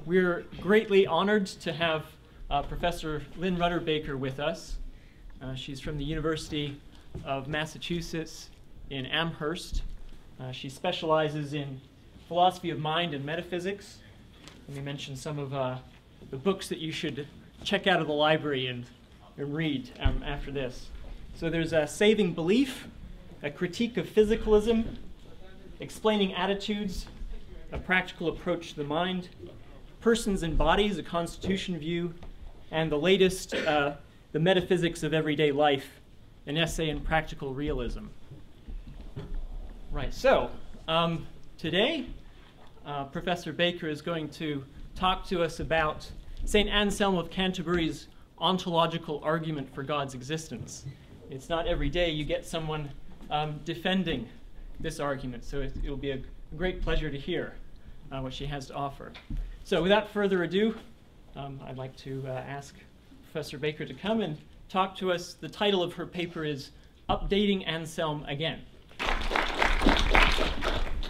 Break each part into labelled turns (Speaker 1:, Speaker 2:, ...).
Speaker 1: We're greatly honored to have Professor Lynne Rudder Baker with us. She's from the University of Massachusetts in Amherst. She specializes in philosophy of mind and metaphysics. Let me mention some of the books that you should check out of the library and read after this. So there's Saving Belief, A Critique of Physicalism, Explaining Attitudes, A Practical Approach to the Mind, Persons and Bodies, A Constitution View, and the latest, The Metaphysics of Everyday Life, an essay in practical realism. Right, so today Professor Baker is going to talk to us about St. Anselm of Canterbury's ontological argument for God's existence. It's not every day you get someone defending this argument, so it will be a great pleasure to hear what she has to offer. So without further ado, I'd like to ask Professor Baker to come and talk to us. The title of her paper is Updating Anselm Again.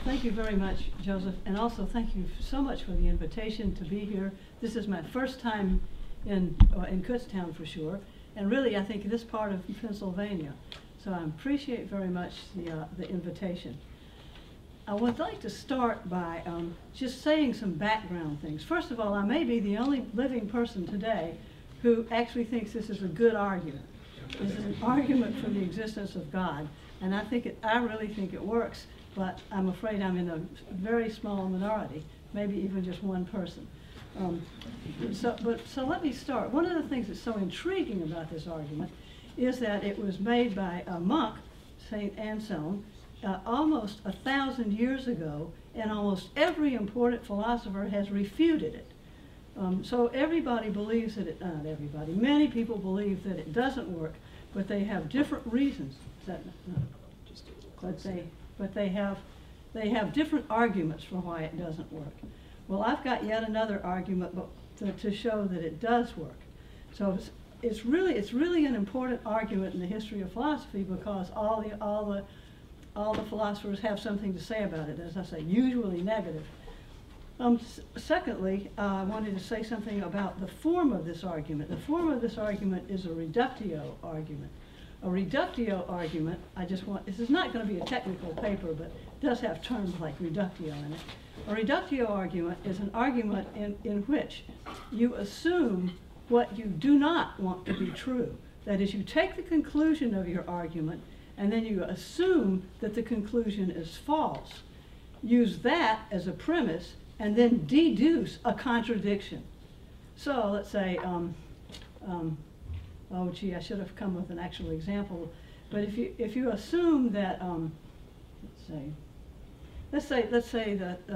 Speaker 2: Thank you very much, Joseph, and also thank you so much for the invitation to be here. This is my first time in Kutztown for sure, and really I think this part of Pennsylvania. So I appreciate very much the invitation. I would like to start by just saying some background things. First of all, I may be the only living person today who actually thinks this is a good argument. This is an argument for the existence of God, and I really think it works, but I'm afraid I'm in a very small minority, maybe even just one person. So let me start. One of the things that's so intriguing about this argument is that it was made by a monk, St. Anselm, almost 1,000 years ago, and almost every important philosopher has refuted it. So everybody believes that not everybody, many people believe that it doesn't work, but they have different reasons. But they have different arguments for why it doesn't work. Well, I've got yet another argument to show that it does work. So it's really an important argument in the history of philosophy, because all the philosophers have something to say about it, as I say, usually negative. Secondly, I wanted to say something about the form of this argument. The form of this argument is a reductio argument. A reductio argument, this is not going to be a technical paper, but it does have terms like reductio in it. A reductio argument is an argument in which you assume what you do not want to be true. That is, you take the conclusion of your argument and then you assume that the conclusion is false. Use that as a premise and then deduce a contradiction. So let's say, oh gee, I should have come with an actual example. But if you assume that, let's say that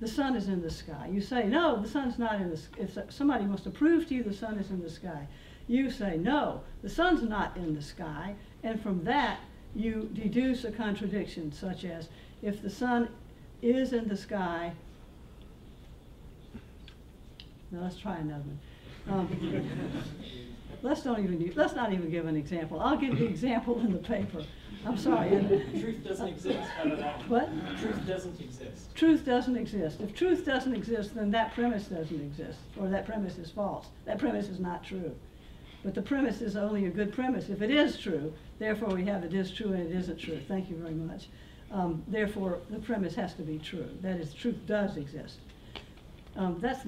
Speaker 2: the sun is in the sky. You say, no, the sun's not in the sky. Somebody wants to prove to you the sun is in the sky. You say, no, the sun's not in the sky. And from that, you deduce a contradiction, such as, if the sun is in the sky, now let's try another one. Let's not even give an example. I'll give the example in the paper. I'm sorry.
Speaker 1: Truth doesn't exist. How about that?
Speaker 2: What?
Speaker 1: Truth doesn't exist.
Speaker 2: Truth doesn't exist. If truth doesn't exist, then that premise doesn't exist, or that premise is false. That premise is not true. But the premise is only a good premise if it is true. Therefore, we have it is true and it isn't true. Thank you very much. Therefore, the premise has to be true. That is, truth does exist. That's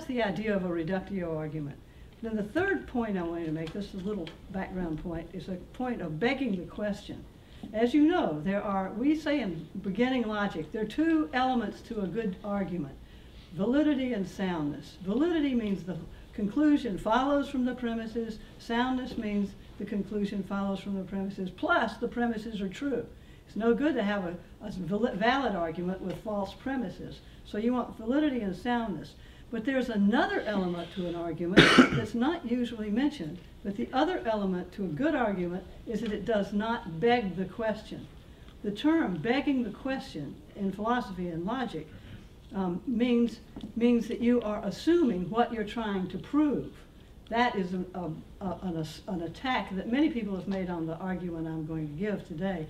Speaker 2: the idea of a reductio argument. Then the third point I wanted to make, this is a little background point, is a point of begging the question. As you know, we say in beginning logic, there are two elements to a good argument: validity and soundness. Validity means the conclusion follows from the premises. Soundness means the conclusion follows from the premises, plus the premises are true. It's no good to have a valid argument with false premises. So you want validity and soundness. But there's another element to an argument that's not usually mentioned. But the other element to a good argument is that it does not beg the question. The term begging the question in philosophy and logic means that you are assuming what you're trying to prove. That is an attack that many people have made on the argument I'm going to give today.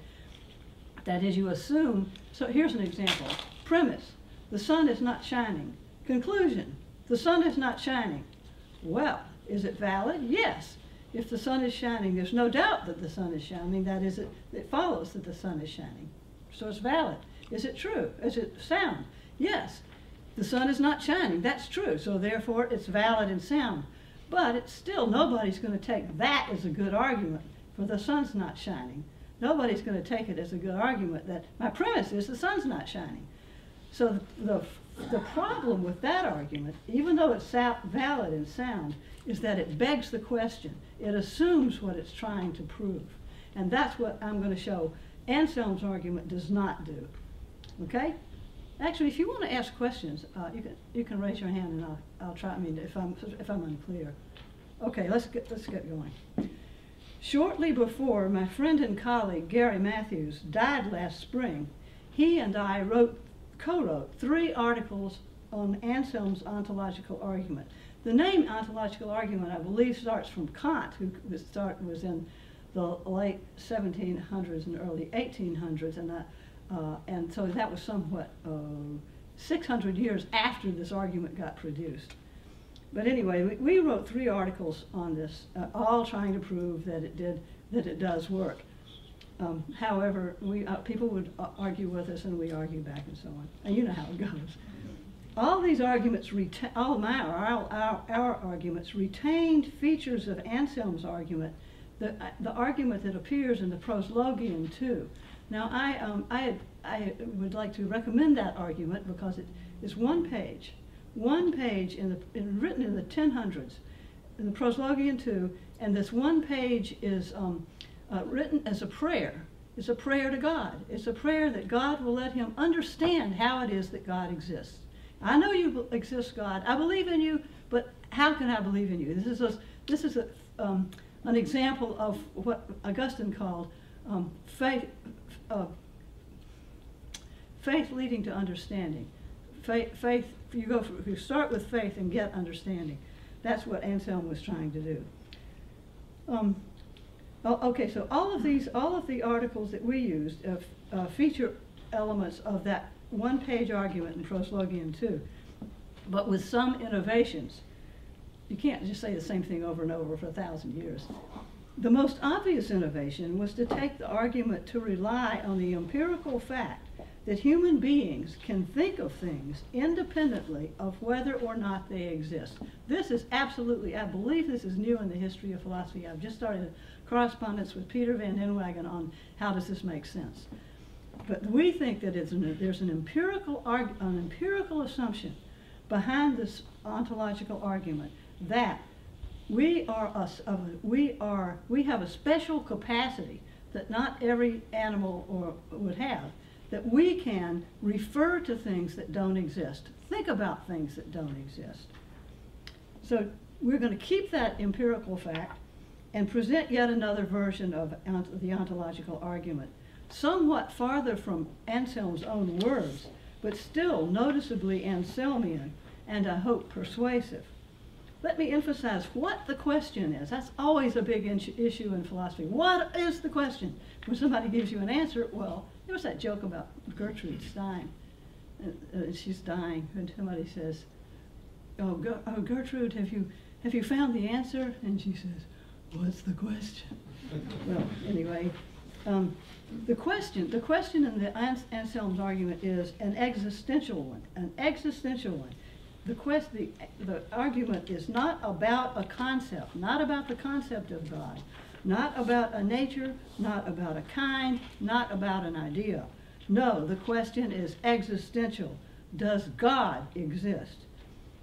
Speaker 2: That is, you assume, so here's an example. Premise: the sun is not shining. Conclusion: The sun is not shining. Well, is it valid? Yes. If the sun is shining, there's no doubt that the sun is shining. That is, it follows that the sun is shining. So it's valid. Is it true? Is it sound? Yes. The sun is not shining. That's true. So therefore, it's valid and sound. But it's still, nobody's going to take that as a good argument for the sun's not shining. Nobody's going to take it as a good argument that my premise is the sun's not shining. So the problem with that argument, even though it's valid and sound, is that it begs the question. It assumes what it's trying to prove. And that's what I'm going to show Anselm's argument does not do. Okay? Actually, if you want to ask questions, you can raise your hand and I'll try. I mean, if I'm unclear. Okay, let's get going. Shortly before my friend and colleague Gary Matthews died last spring, he and I co-wrote 3 articles on Anselm's ontological argument. The name ontological argument, I believe, starts from Kant, who was in the late 1700s and early 1800s, and so that was somewhat 600 years after this argument got produced. But anyway, we wrote 3 articles on this, all trying to prove that it does work. However, people would argue with us, and we argue back, and so on. And you know how it goes. All these arguments, our arguments, retained features of Anselm's argument, the argument that appears in the Proslogion too. Now, I would like to recommend that argument because it is one page written in the 1000s in the Proslogion too, and this one page is written as a prayer. It's a prayer to God. It's a prayer that God will let him understand how it is that God exists. I know you exist, God. I believe in you, but how can I believe in you? This is an example of what Augustine called faith leading to understanding. Faith. You start with faith and get understanding. That's what Anselm was trying to do. Okay, so all of the articles that we used feature elements of that one-page argument in Proslogion 2, but with some innovations. You can't just say the same thing over and over for 1,000 years. The most obvious innovation was to take the argument to rely on the empirical fact that human beings can think of things independently of whether or not they exist. This is absolutely, I believe this is new in the history of philosophy. I've just started a correspondence with Peter van Inwagen on how does this make sense. But we think that there's an empirical assumption behind this ontological argument that we have a special capacity that not every animal would have, that we can refer to things that don't exist, think about things that don't exist. So we're going to keep that empirical fact and present yet another version of the ontological argument, somewhat farther from Anselm's own words, but still noticeably Anselmian and, I hope, persuasive. Let me emphasize what the question is. That's always a big issue in philosophy. What is the question? When somebody gives you an answer, well, there was that joke about Gertrude Stein. She's dying, and somebody says, "Oh, Gertrude, have you found the answer?" And she says, "What's the question?" Well, anyway, the question in the Anselm's argument is an existential one. An existential one. The argument is not about a concept, not about the concept of God, not about a nature, not about a kind, not about an idea. No, the question is existential. Does God exist?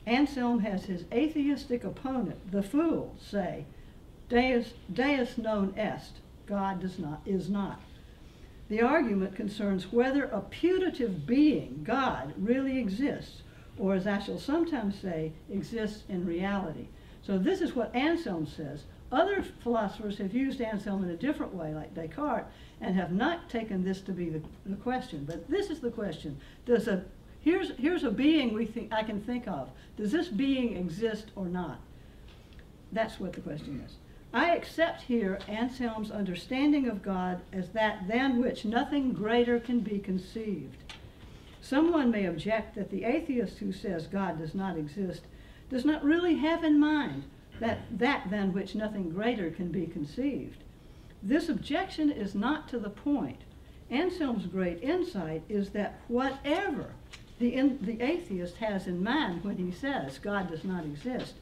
Speaker 2: Anselm has his atheistic opponent, the fool, say, Deus non est, God is not. The argument concerns whether a putative being, God, really exists, or as I shall sometimes say, exists in reality. So this is what Anselm says. Other philosophers have used Anselm in a different way, like Descartes, and have not taken this to be the question. But this is the question. Here's a being I can think of. Does this being exist or not? That's what the question is. I accept here Anselm's understanding of God as that than which nothing greater can be conceived. Someone may object that the atheist who says God does not exist does not really have in mind that than which nothing greater can be conceived. This objection is not to the point. Anselm's great insight is that whatever the atheist has in mind when he says God does not exist,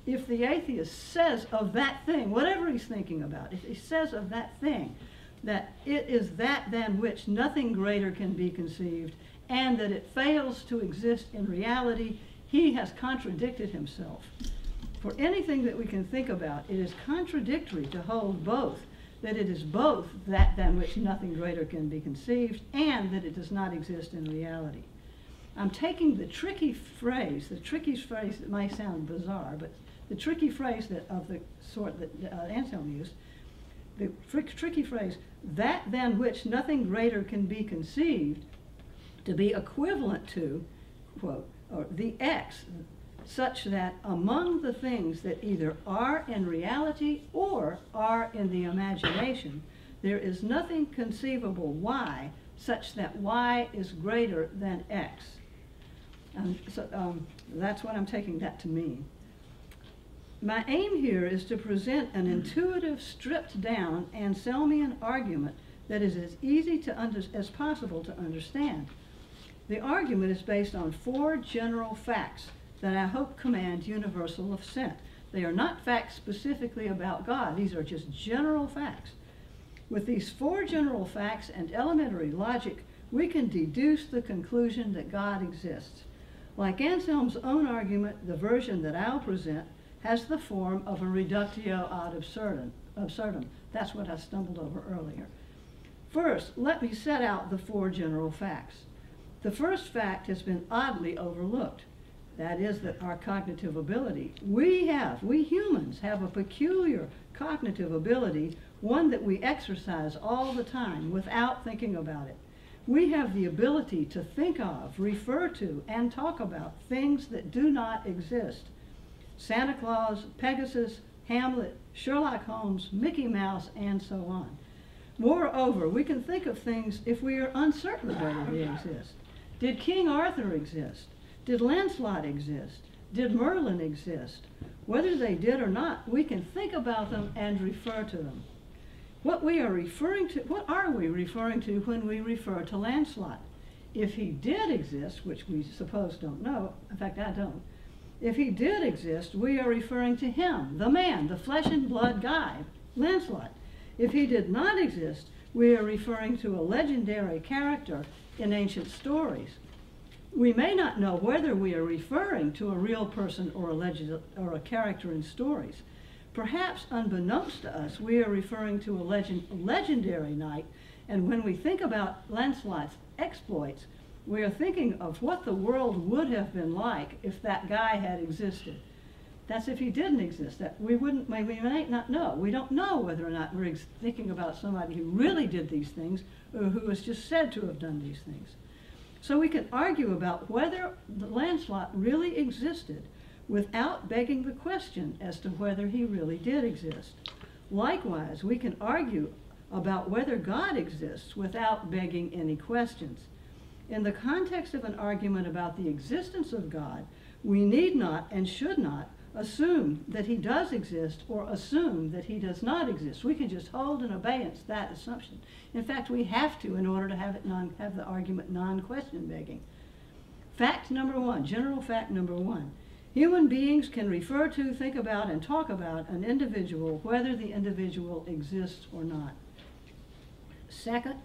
Speaker 2: if the atheist says of that thing, whatever he's thinking about, if he says of that thing that it is that than which nothing greater can be conceived and that it fails to exist in reality, he has contradicted himself. For anything that we can think about, it is contradictory to hold both, that it is both that than which nothing greater can be conceived and that it does not exist in reality. I'm taking the tricky phrase that may sound bizarre, but the tricky phrase of the sort that Anselm used, the tricky phrase, that than which nothing greater can be conceived, to be equivalent to, quote, or the X, such that among the things that either are in reality or are in the imagination, there is nothing conceivable Y such that Y is greater than X. That's what I'm taking that to mean. My aim here is to present an intuitive, stripped down Anselmian argument that is as easy as possible to understand. The argument is based on 4 general facts that I hope command universal assent. They are not facts specifically about God. These are just general facts. With these 4 general facts and elementary logic, we can deduce the conclusion that God exists. Like Anselm's own argument, the version that I'll present has the form of a reductio ad absurdum. That's what I stumbled over earlier. First, let me set out the 4 general facts. The first fact has been oddly overlooked. That is that our cognitive ability, we humans have a peculiar cognitive ability, one that we exercise all the time without thinking about it. We have the ability to think of, refer to, and talk about things that do not exist. Santa Claus, Pegasus, Hamlet, Sherlock Holmes, Mickey Mouse, and so on. Moreover, we can think of things if we are uncertain whether they exist. Did King Arthur exist? Did Lancelot exist? Did Merlin exist? Whether they did or not, we can think about them and refer to them. What are we referring to when we refer to Lancelot? If he did exist, which we suppose don't know, in fact I don't, if he did exist, we are referring to him, the man, the flesh and blood guy, Lancelot. If he did not exist, we are referring to a legendary character in ancient stories. We may not know whether we are referring to a real person or a character in stories. Perhaps unbeknownst to us, we are referring to a legendary knight, and when we think about Lancelot's exploits, we are thinking of what the world would have been like if that guy had existed. That's if he didn't exist. That we might not know. We don't know whether or not we're thinking about somebody who really did these things or who was just said to have done these things. So we can argue about whether Lancelot really existed without begging the question as to whether he really did exist. Likewise, we can argue about whether God exists without begging any questions. In the context of an argument about the existence of God, we need not and should not assume that he does exist or assume that he does not exist. We can just hold in abeyance that assumption. In fact, we have to in order to have the argument non-question begging. Fact number 1, general fact number 1. Human beings can refer to, think about, and talk about an individual whether the individual exists or not. Second,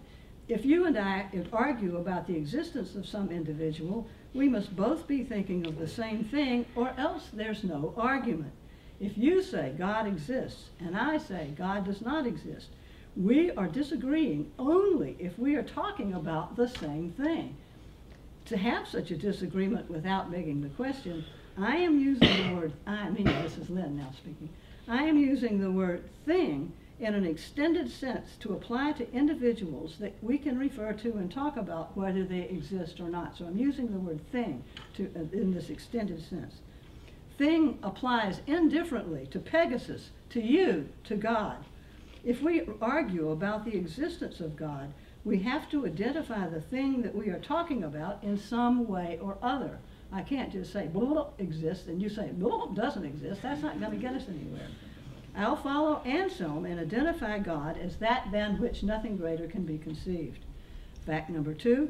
Speaker 2: if you and I argue about the existence of some individual, we must both be thinking of the same thing, or else there's no argument. If you say God exists and I say God does not exist, we are disagreeing only if we are talking about the same thing. To have such a disagreement without begging the question, I am using the word, this is Lynne now speaking, I am using the word thing in an extended sense to apply to individuals that we can refer to and talk about whether they exist or not. So I'm using the word thing in this extended sense. Thing applies indifferently to Pegasus, to you, to God. If we argue about the existence of God, we have to identify the thing that we are talking about in some way or other. I can't just say blah exists and you say blah doesn't exist. That's not going to get us anywhere. I'll follow Anselm and identify God as that than which nothing greater can be conceived. Fact number 2,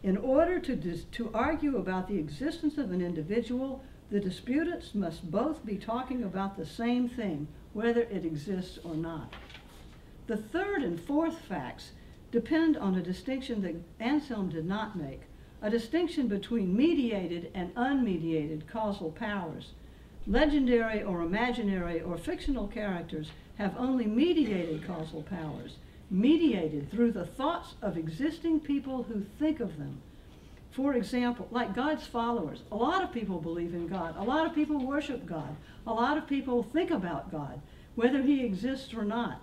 Speaker 2: in order to argue about the existence of an individual, the disputants must both be talking about the same thing, whether it exists or not. The third and fourth facts depend on a distinction that Anselm did not make, a distinction between mediated and unmediated causal powers. Legendary or imaginary or fictional characters have only mediated causal powers, mediated through the thoughts of existing people who think of them. For example, like God's followers, a lot of people believe in God, a lot of people worship God, a lot of people think about God, whether he exists or not.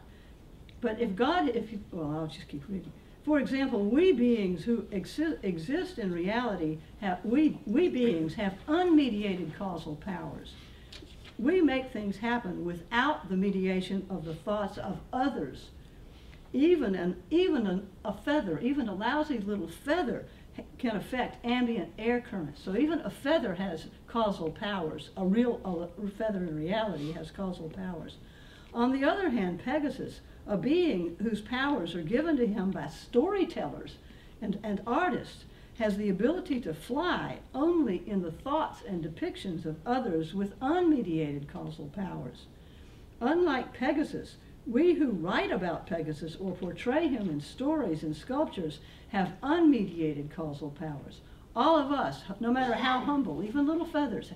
Speaker 2: But if God, well, I'll just keep reading. For example, we beings who exist in reality, we beings have unmediated causal powers. We make things happen without the mediation of the thoughts of others. Even a feather, even a lousy little feather can affect ambient air currents. So even a feather has causal powers. A feather in reality has causal powers. On the other hand, Pegasus, a being whose powers are given to him by storytellers and artists, has the ability to fly only in the thoughts and depictions of others with unmediated causal powers. Unlike Pegasus, we who write about Pegasus or portray him in stories and sculptures have unmediated causal powers. All of us, no matter how humble, even little feathers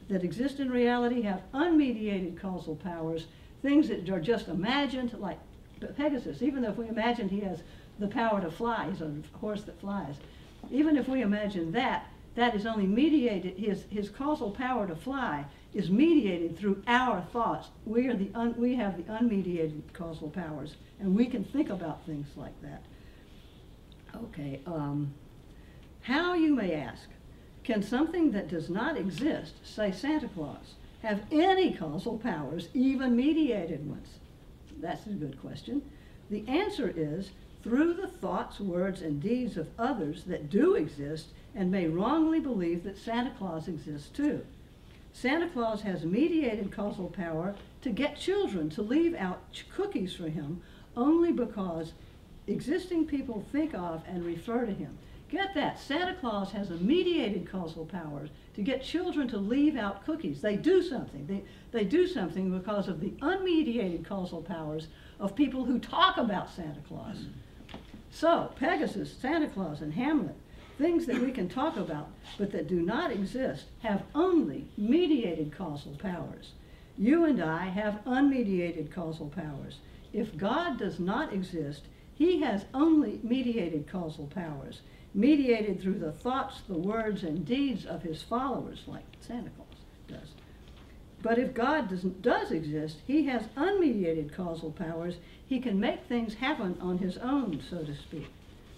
Speaker 2: that exist in reality, have unmediated causal powers, things that are just imagined, like Pegasus. Even though if we imagine he has the power to fly, he's a horse that flies, even if we imagine that, that is only mediated, his causal power to fly is mediated through our thoughts. We have the unmediated causal powers, and we can think about things like that. Okay, how, you may ask, can something that does not exist, say Santa Claus, have any causal powers, even mediated ones? That's a good question. The answer is, through the thoughts, words, and deeds of others that do exist and may wrongly believe that Santa Claus exists too. Santa Claus has mediated causal power to get children to leave out cookies for him only because existing people think of and refer to him. Get that, Santa Claus has a mediated causal power to get children to leave out cookies. They do something. They do something because of the unmediated causal powers of people who talk about Santa Claus. So, Pegasus, Santa Claus, and Hamlet, things that we can talk about but that do not exist, have only mediated causal powers. You and I have unmediated causal powers. If God does not exist, he has only mediated causal powers, mediated through the thoughts, the words, and deeds of his followers, like Santa Claus does. But if God does exist, he has unmediated causal powers. He can make things happen on his own, so to speak.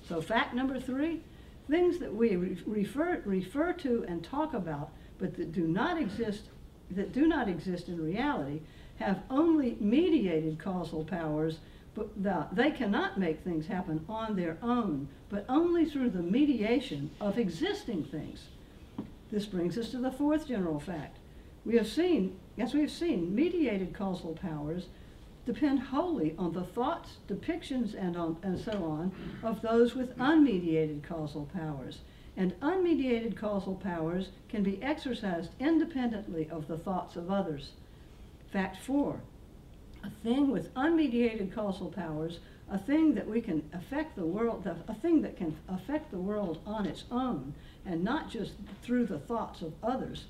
Speaker 2: So fact number 3, things that we refer to and talk about, but that do not exist in reality, have only mediated causal powers, but they cannot make things happen on their own, but only through the mediation of existing things. This brings us to the 4th general fact. As we have seen, mediated causal powers depend wholly on the thoughts, depictions, and so on of those with unmediated causal powers. And unmediated causal powers can be exercised independently of the thoughts of others. Fact 4, a thing with unmediated causal powers, a thing that can affect the world on its own, and not just through the thoughts of others,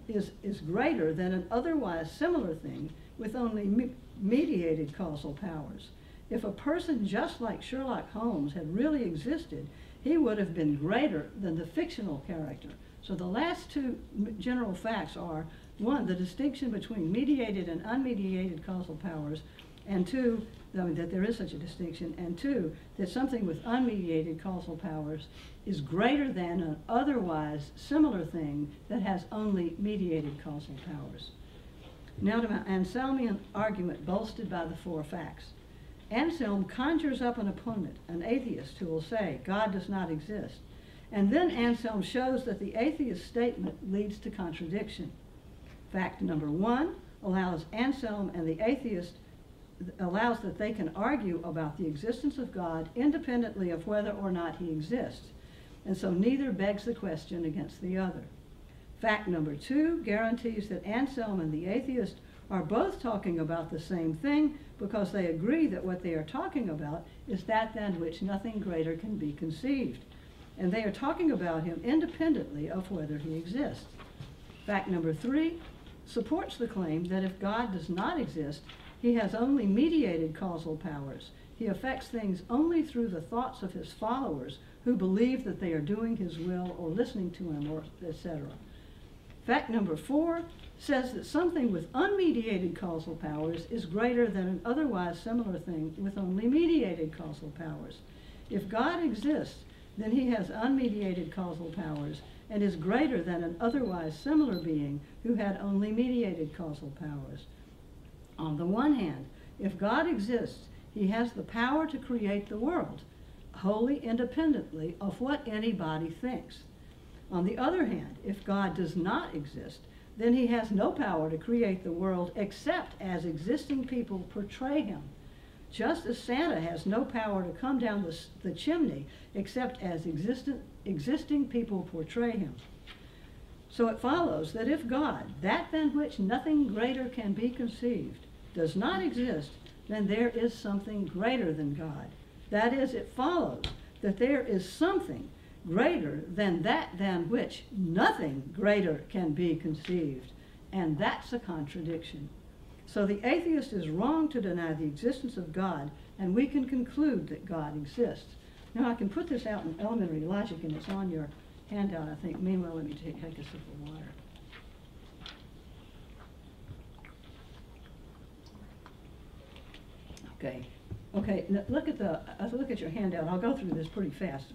Speaker 2: is greater than an otherwise similar thing with only mediated causal powers. If a person just like Sherlock Holmes had really existed, he would have been greater than the fictional character. So the last 2 general facts are, 1, the distinction between mediated and unmediated causal powers, and 2, that there is such a distinction, and 2, that something with unmediated causal powers is greater than an otherwise similar thing that has only mediated causal powers. Now to my Anselmian argument bolstered by the 4 facts. Anselm conjures up an opponent, an atheist, who will say God does not exist. And then Anselm shows that the atheist statement leads to contradiction. Fact number 1 allows Anselm and the atheist allows that they can argue about the existence of God independently of whether or not he exists. And so neither begs the question against the other. Fact number 2 guarantees that Anselm and the atheist are both talking about the same thing because they agree that what they are talking about is that than which nothing greater can be conceived. And they are talking about him independently of whether he exists. Fact number 3 supports the claim that if God does not exist, he has only mediated causal powers. He affects things only through the thoughts of his followers who believe that they are doing his will or listening to him, or etc. Fact number 4 says that something with unmediated causal powers is greater than an otherwise similar thing with only mediated causal powers. If God exists, then he has unmediated causal powers and is greater than an otherwise similar being who had only mediated causal powers. On the one hand, if God exists, he has the power to create the world, wholly independently of what anybody thinks. On the other hand, if God does not exist, then he has no power to create the world except as existing people portray him. Just as Santa has no power to come down the chimney except as existing people portray him. So it follows that if God, that than which nothing greater can be conceived, does not exist, then there is something greater than God. That is, it follows that there is something greater than that than which nothing greater can be conceived. And that's a contradiction. So the atheist is wrong to deny the existence of God, and we can conclude that God exists. Now I can put this out in elementary logic, and it's on your handout, I think. Meanwhile, let me take a sip of water. Okay, now look at your handout. I'll go through this pretty fast.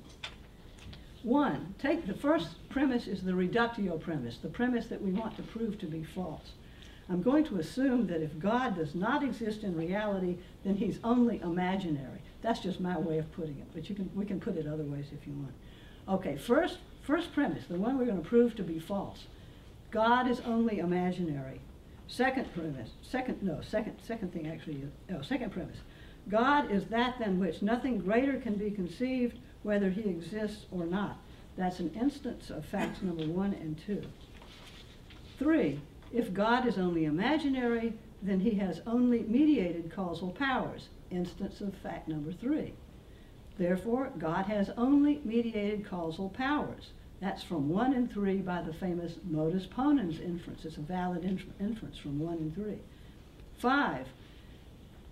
Speaker 2: 1, take the first premise is the reductio premise, the premise that we want to prove to be false. I'm going to assume that if God does not exist in reality, then he's only imaginary. That's just my way of putting it, but we can put it other ways if you want. Okay, first premise, the one we're going to prove to be false. God is only imaginary. Second premise. God is that than which nothing greater can be conceived, whether he exists or not. That's an instance of facts number 1 and 2. 3, if God is only imaginary, then he has only mediated causal powers. Instance of fact number 3. Therefore, God has only mediated causal powers. That's from 1 and 3 by the famous modus ponens inference. It's a valid inference from 1 and 3. 5,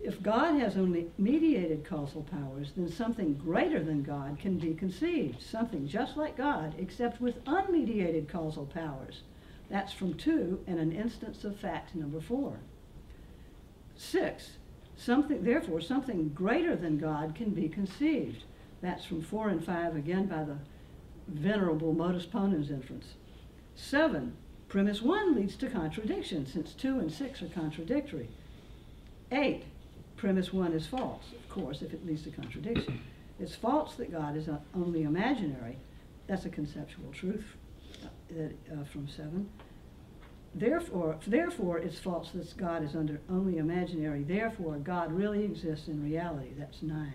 Speaker 2: if God has only mediated causal powers, then something greater than God can be conceived, something just like God, except with unmediated causal powers. That's from 2 and an instance of fact number 4. 6, therefore something greater than God can be conceived. That's from 4 and 5, again by the venerable modus ponens inference. 7, premise 1 leads to contradiction, since 2 and 6 are contradictory. 8, premise 1 is false, of course, if it leads to contradiction. It's false that God is only imaginary. That's a conceptual truth from 7. Therefore, it's false that God is only imaginary. Therefore, God really exists in reality. That's 9.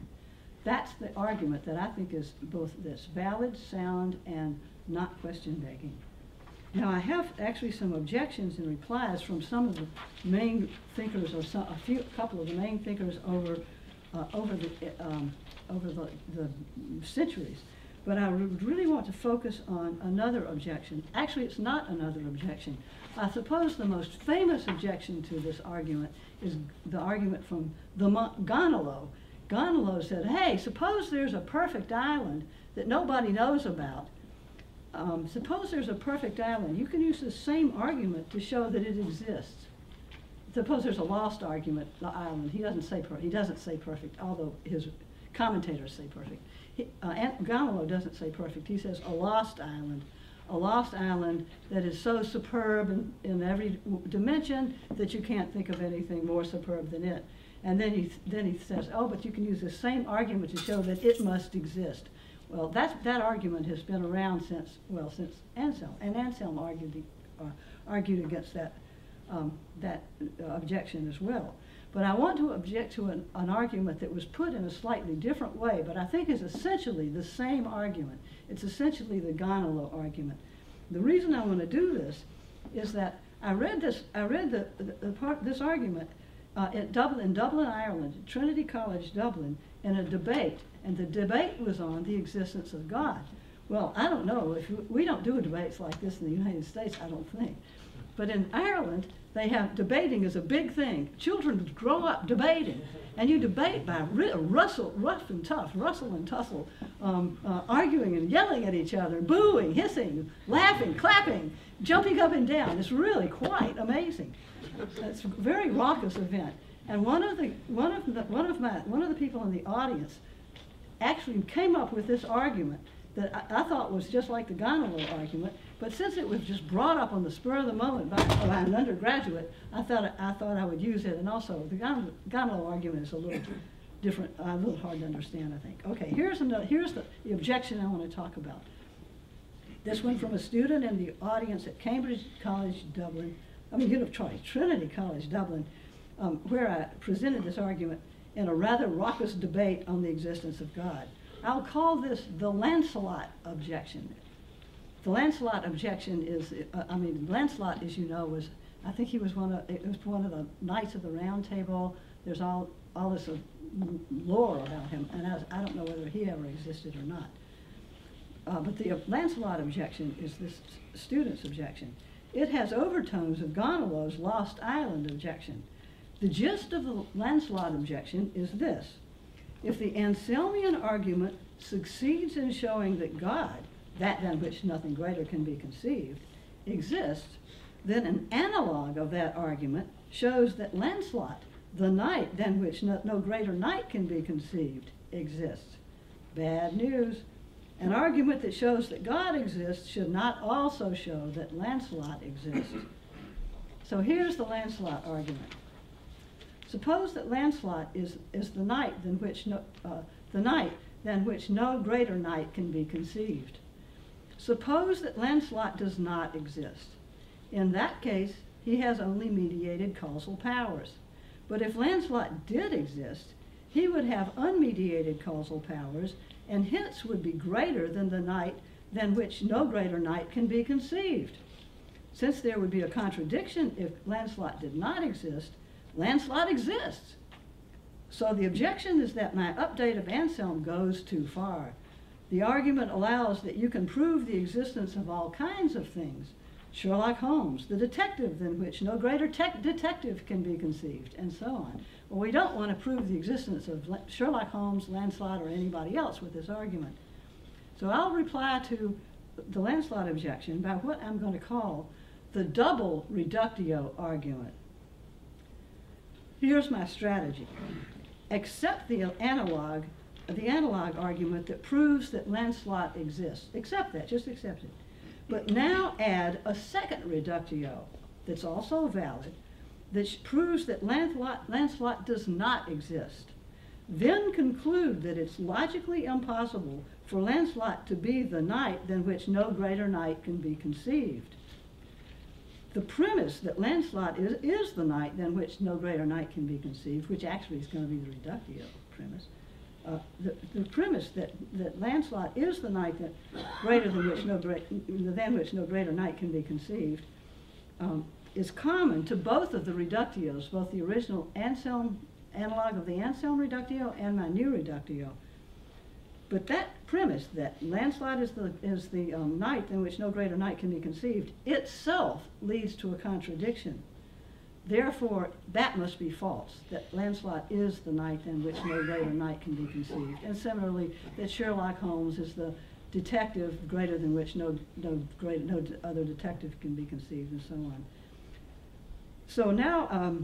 Speaker 2: That's the argument that I think is both this valid, sound, and not question-begging. Now, I have actually some objections and replies from some of the main thinkers, or a couple of the main thinkers over the centuries. But I would really want to focus on another objection. Actually, it's not another objection. I suppose the most famous objection to this argument is the argument from the monk Gonolo. Gonolo said, hey, suppose there's a perfect island that nobody knows about. Suppose there's a perfect island. You can use the same argument to show that it exists. Suppose there's a lost island. He doesn't say perfect, although his commentators say perfect. Gonolo doesn't say perfect. He says a lost island that is so superb in every dimension that you can't think of anything more superb than it. And then he says, oh, but you can use the same argument to show that it must exist. Well, that argument has been around since Anselm, and Anselm argued against that objection as well. But I want to object to an argument that was put in a slightly different way, but I think is essentially the same argument. It's essentially the Gonolo argument. The reason I want to do this is that I read this argument in Dublin, Ireland, at Trinity College, Dublin, in a debate, and the debate was on the existence of God. Well, I don't know, we don't do debates like this in the United States, I don't think. But in Ireland, they have debating is a big thing. Children grow up debating, and you debate by rough and tough, rustle and tussle, arguing and yelling at each other, booing, hissing, laughing, clapping, jumping up and down. It's really quite amazing. It's a very raucous event. And one of the people in the audience actually came up with this argument that I thought was just like the Gonolo argument, but since it was just brought up on the spur of the moment by an undergraduate, I thought I would use it. And also, the Gonolo argument is a little different, a little hard to understand, I think. Okay, here's the objection I want to talk about. This one from a student in the audience at Cambridge College, Dublin. Trinity College, Dublin, where I presented this argument in a rather raucous debate on the existence of God. I'll call this the Lancelot objection. The Lancelot objection is, Lancelot, as you know, I think he was one of the Knights of the Round Table. There's all this lore about him, and I don't know whether he ever existed or not. But the Lancelot objection is this student's objection. It has overtones of Gonolo's Lost Island objection. The gist of the Lancelot objection is this: if the Anselmian argument succeeds in showing that God, that than which nothing greater can be conceived, exists, then an analog of that argument shows that Lancelot, the knight than which no greater knight can be conceived, exists. Bad news. An argument that shows that God exists should not also show that Lancelot exists. So here's the Lancelot argument. Suppose that Lancelot is the knight than which no greater knight can be conceived. Suppose that Lancelot does not exist. In that case, he has only mediated causal powers. But if Lancelot did exist, he would have unmediated causal powers, and hence would be greater than the knight than which no greater knight can be conceived. Since there would be a contradiction if Lancelot did not exist, Lancelot exists. So the objection is that my update of Anselm goes too far. The argument allows that you can prove the existence of all kinds of things. Sherlock Holmes, the detective than which no greater detective can be conceived, and so on. Well, we don't want to prove the existence of Sherlock Holmes, Lancelot, or anybody else with this argument. So I'll reply to the Lancelot objection by what I'm going to call the double reductio argument. Here's my strategy. Accept the analog argument that proves that Lancelot exists. Accept that, just accept it. But now add a second reductio that's also valid, that proves that Lancelot does not exist. Then conclude that it's logically impossible for Lancelot to be the knight than which no greater knight can be conceived. The premise that Lancelot is the knight than which no greater knight can be conceived, which actually is going to be the reductio premise, the premise that Lancelot is the knight that greater than which no greater knight can be conceived is common to both of the reductios, both the original Anselm analog of the Anselm reductio and my new reductio. But that premise that Lancelot is the knight than which no greater knight can be conceived itself leads to a contradiction. Therefore, that must be false, that Lancelot is the knight than which no greater knight can be conceived. And similarly, that Sherlock Holmes is the detective greater than which no other detective can be conceived, and so on. So now,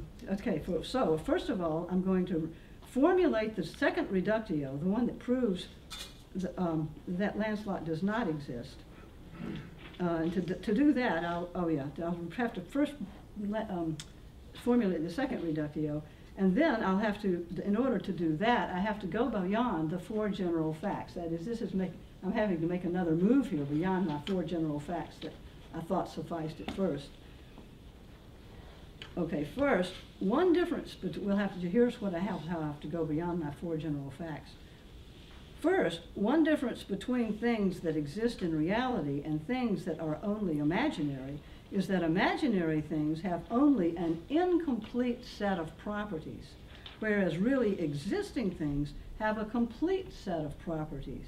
Speaker 2: so first of all, I'm going to formulate the second reductio, the one that proves that Lancelot does not exist. And to do that, I'll have to first formulate the second reductio, And then I'll have to, in order to do that, I have to go beyond the 4 general facts. That is, I'm having to make another move here beyond my 4 general facts that I thought sufficed at first. Okay, first, one difference, but here's what how I have to go beyond my 4 general facts. First, one difference between things that exist in reality and things that are only imaginary is that imaginary things have only an incomplete set of properties, whereas really existing things have a complete set of properties.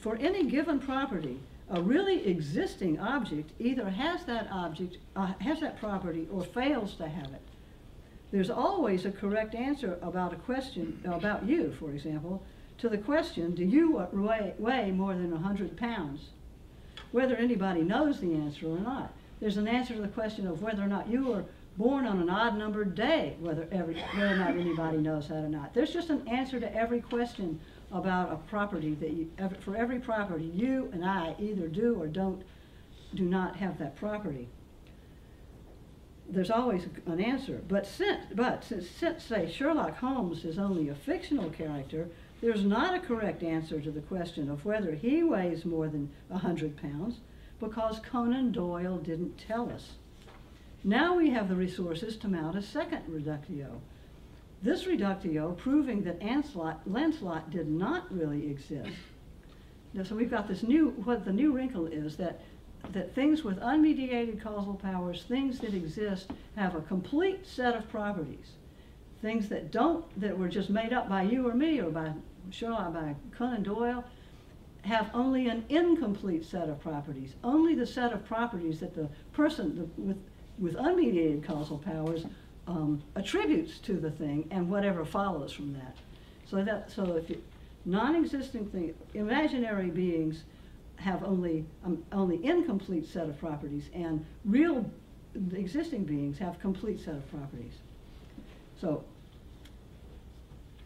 Speaker 2: For any given property, a really existing object either has that property or fails to have it. There's always a correct answer about a question, about you, for example, to the question, do you weigh more than 100 pounds? Whether anybody knows the answer or not. There's an answer to the question of whether or not you were born on an odd-numbered day, whether or not anybody knows that or not. There's just an answer to every question about a property that for every property, you and I either do or do not have that property. There's always an answer. But since say, Sherlock Holmes is only a fictional character, there's not a correct answer to the question of whether he weighs more than 100 pounds because Conan Doyle didn't tell us. Now we have the resources to mount a second reductio. This reductio proving that Lancelot did not really exist. Now, so we've got this what the new wrinkle is that things with unmediated causal powers, things that exist, have a complete set of properties. Things that were just made up by you or me or by Sherlock, by Conan Doyle, have only an incomplete set of properties. Only the set of properties that the person with unmediated causal powers attributes to the thing and whatever follows from that. So if non-existing things, imaginary beings have only incomplete set of properties, and real existing beings have complete set of properties. So,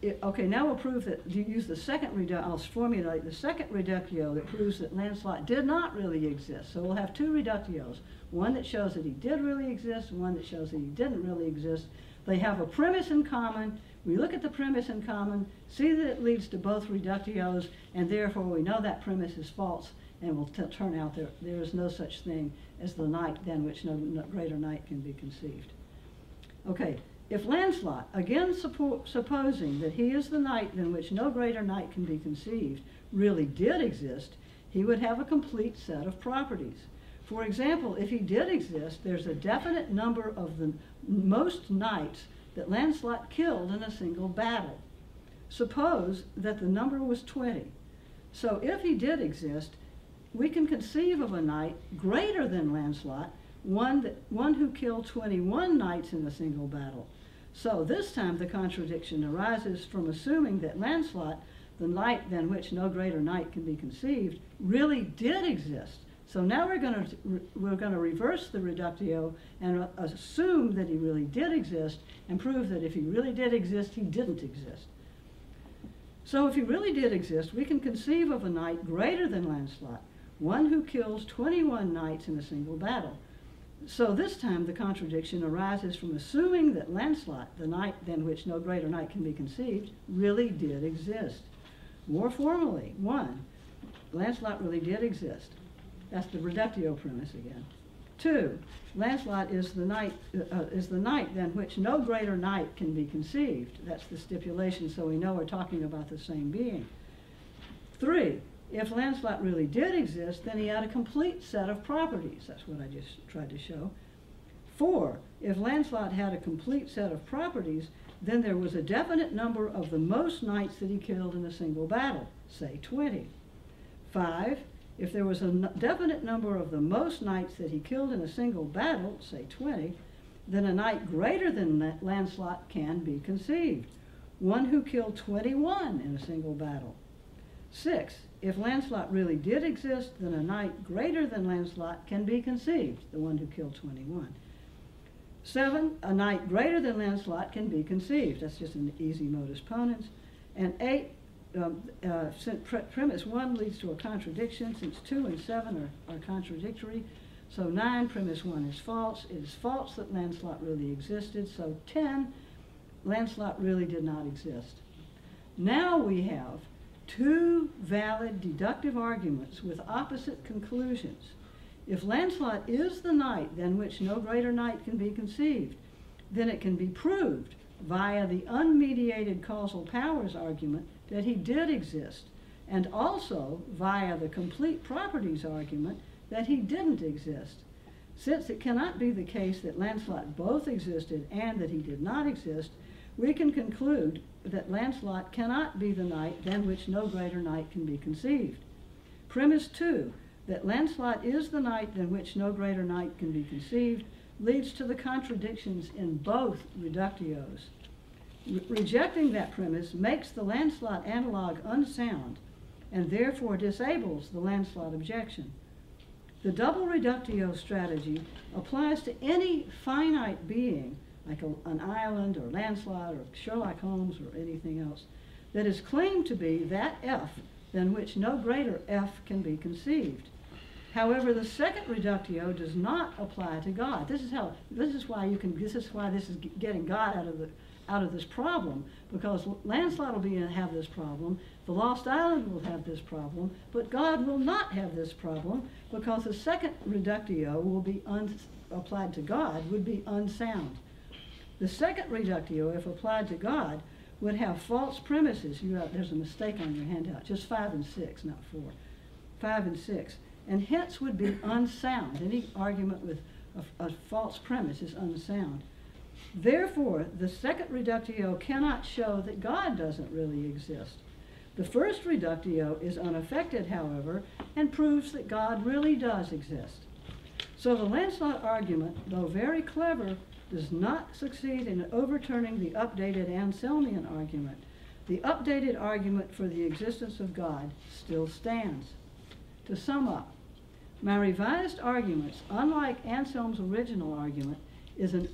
Speaker 2: okay, now we'll prove that, use the second I'll formulate the second reductio that proves that Lancelot did not really exist. So we'll have 2 reductios, one that shows that he did really exist, and one that shows that he didn't really exist. They have a premise in common. We look at the premise in common, see that it leads to both reductios, and therefore we know that premise is false, and will turn out there is no such thing as the night than which no greater night can be conceived. Okay. If Lancelot, again supposing that he is the night than which no greater night can be conceived, really did exist, he would have a complete set of properties. For example, if he did exist, there's a definite number of the most knights that Lancelot killed in a single battle. Suppose that the number was 20. So if he did exist, we can conceive of a knight greater than Lancelot, one who killed 21 knights in a single battle. So this time the contradiction arises from assuming that Lancelot, the knight than which no greater knight can be conceived, really did exist. So now we're going to reverse the reductio and assume that he really did exist and prove that if he really did exist, he didn't exist. So if he really did exist, we can conceive of a knight greater than Lancelot, one who kills 21 knights in a single battle. So this time the contradiction arises from assuming that Lancelot, the knight than which no greater knight can be conceived, really did exist. More formally, 1, Lancelot really did exist. That's the reductio premise again. 2, Lancelot is the knight than which no greater knight can be conceived. That's the stipulation, so we know we're talking about the same being. 3, if Lancelot really did exist, then he had a complete set of properties. That's what I just tried to show. 4, if Lancelot had a complete set of properties, then there was a definite number of the most knights that he killed in a single battle, say 20. 5, if there was a definite number of the most knights that he killed in a single battle, say 20, then a knight greater than Lancelot can be conceived, one who killed 21 in a single battle. 6, if Lancelot really did exist, then a knight greater than Lancelot can be conceived, the one who killed 21. 7, a knight greater than Lancelot can be conceived. That's just an easy modus ponens. And 8, since premise 1 leads to a contradiction, since 2 and 7 are contradictory, So 9, premise 1 is false. It is false that Lancelot really existed. So 10, Lancelot really did not exist. Now we have 2 valid deductive arguments with opposite conclusions. If Lancelot is the knight than which no greater knight can be conceived, then it can be proved via the unmediated causal powers argument that he did exist, and also via the complete properties argument that he didn't exist. Since it cannot be the case that Lancelot both existed and that he did not exist, we can conclude that Lancelot cannot be the knight than which no greater knight can be conceived. Premise 2, that Lancelot is the knight than which no greater knight can be conceived, leads to the contradictions in both reductios. Rejecting that premise makes the Lancelot analog unsound and therefore disables the Lancelot objection. The double reductio strategy applies to any finite being, like an island or Lancelot or Sherlock Holmes or anything else, that is claimed to be that F than which no greater F can be conceived. However, the second reductio does not apply to God. This is why this is getting God out of this problem, because Lancelot will have this problem, the Lost Island will have this problem, but God will not have this problem, because the second reductio will be applied to God would be unsound. The second reductio, if applied to God, would have false premises. There's a mistake on your handout, just 5 and 6, not 4. 5 and 6. And hence would be unsound. Any argument with a false premise is unsound. Therefore, the second reductio cannot show that God doesn't really exist. The first reductio is unaffected, however, and proves that God really does exist. So the Lancelot argument, though very clever, does not succeed in overturning the updated Anselmian argument. The updated argument for the existence of God still stands. To sum up, my revised arguments, unlike Anselm's original argument, is an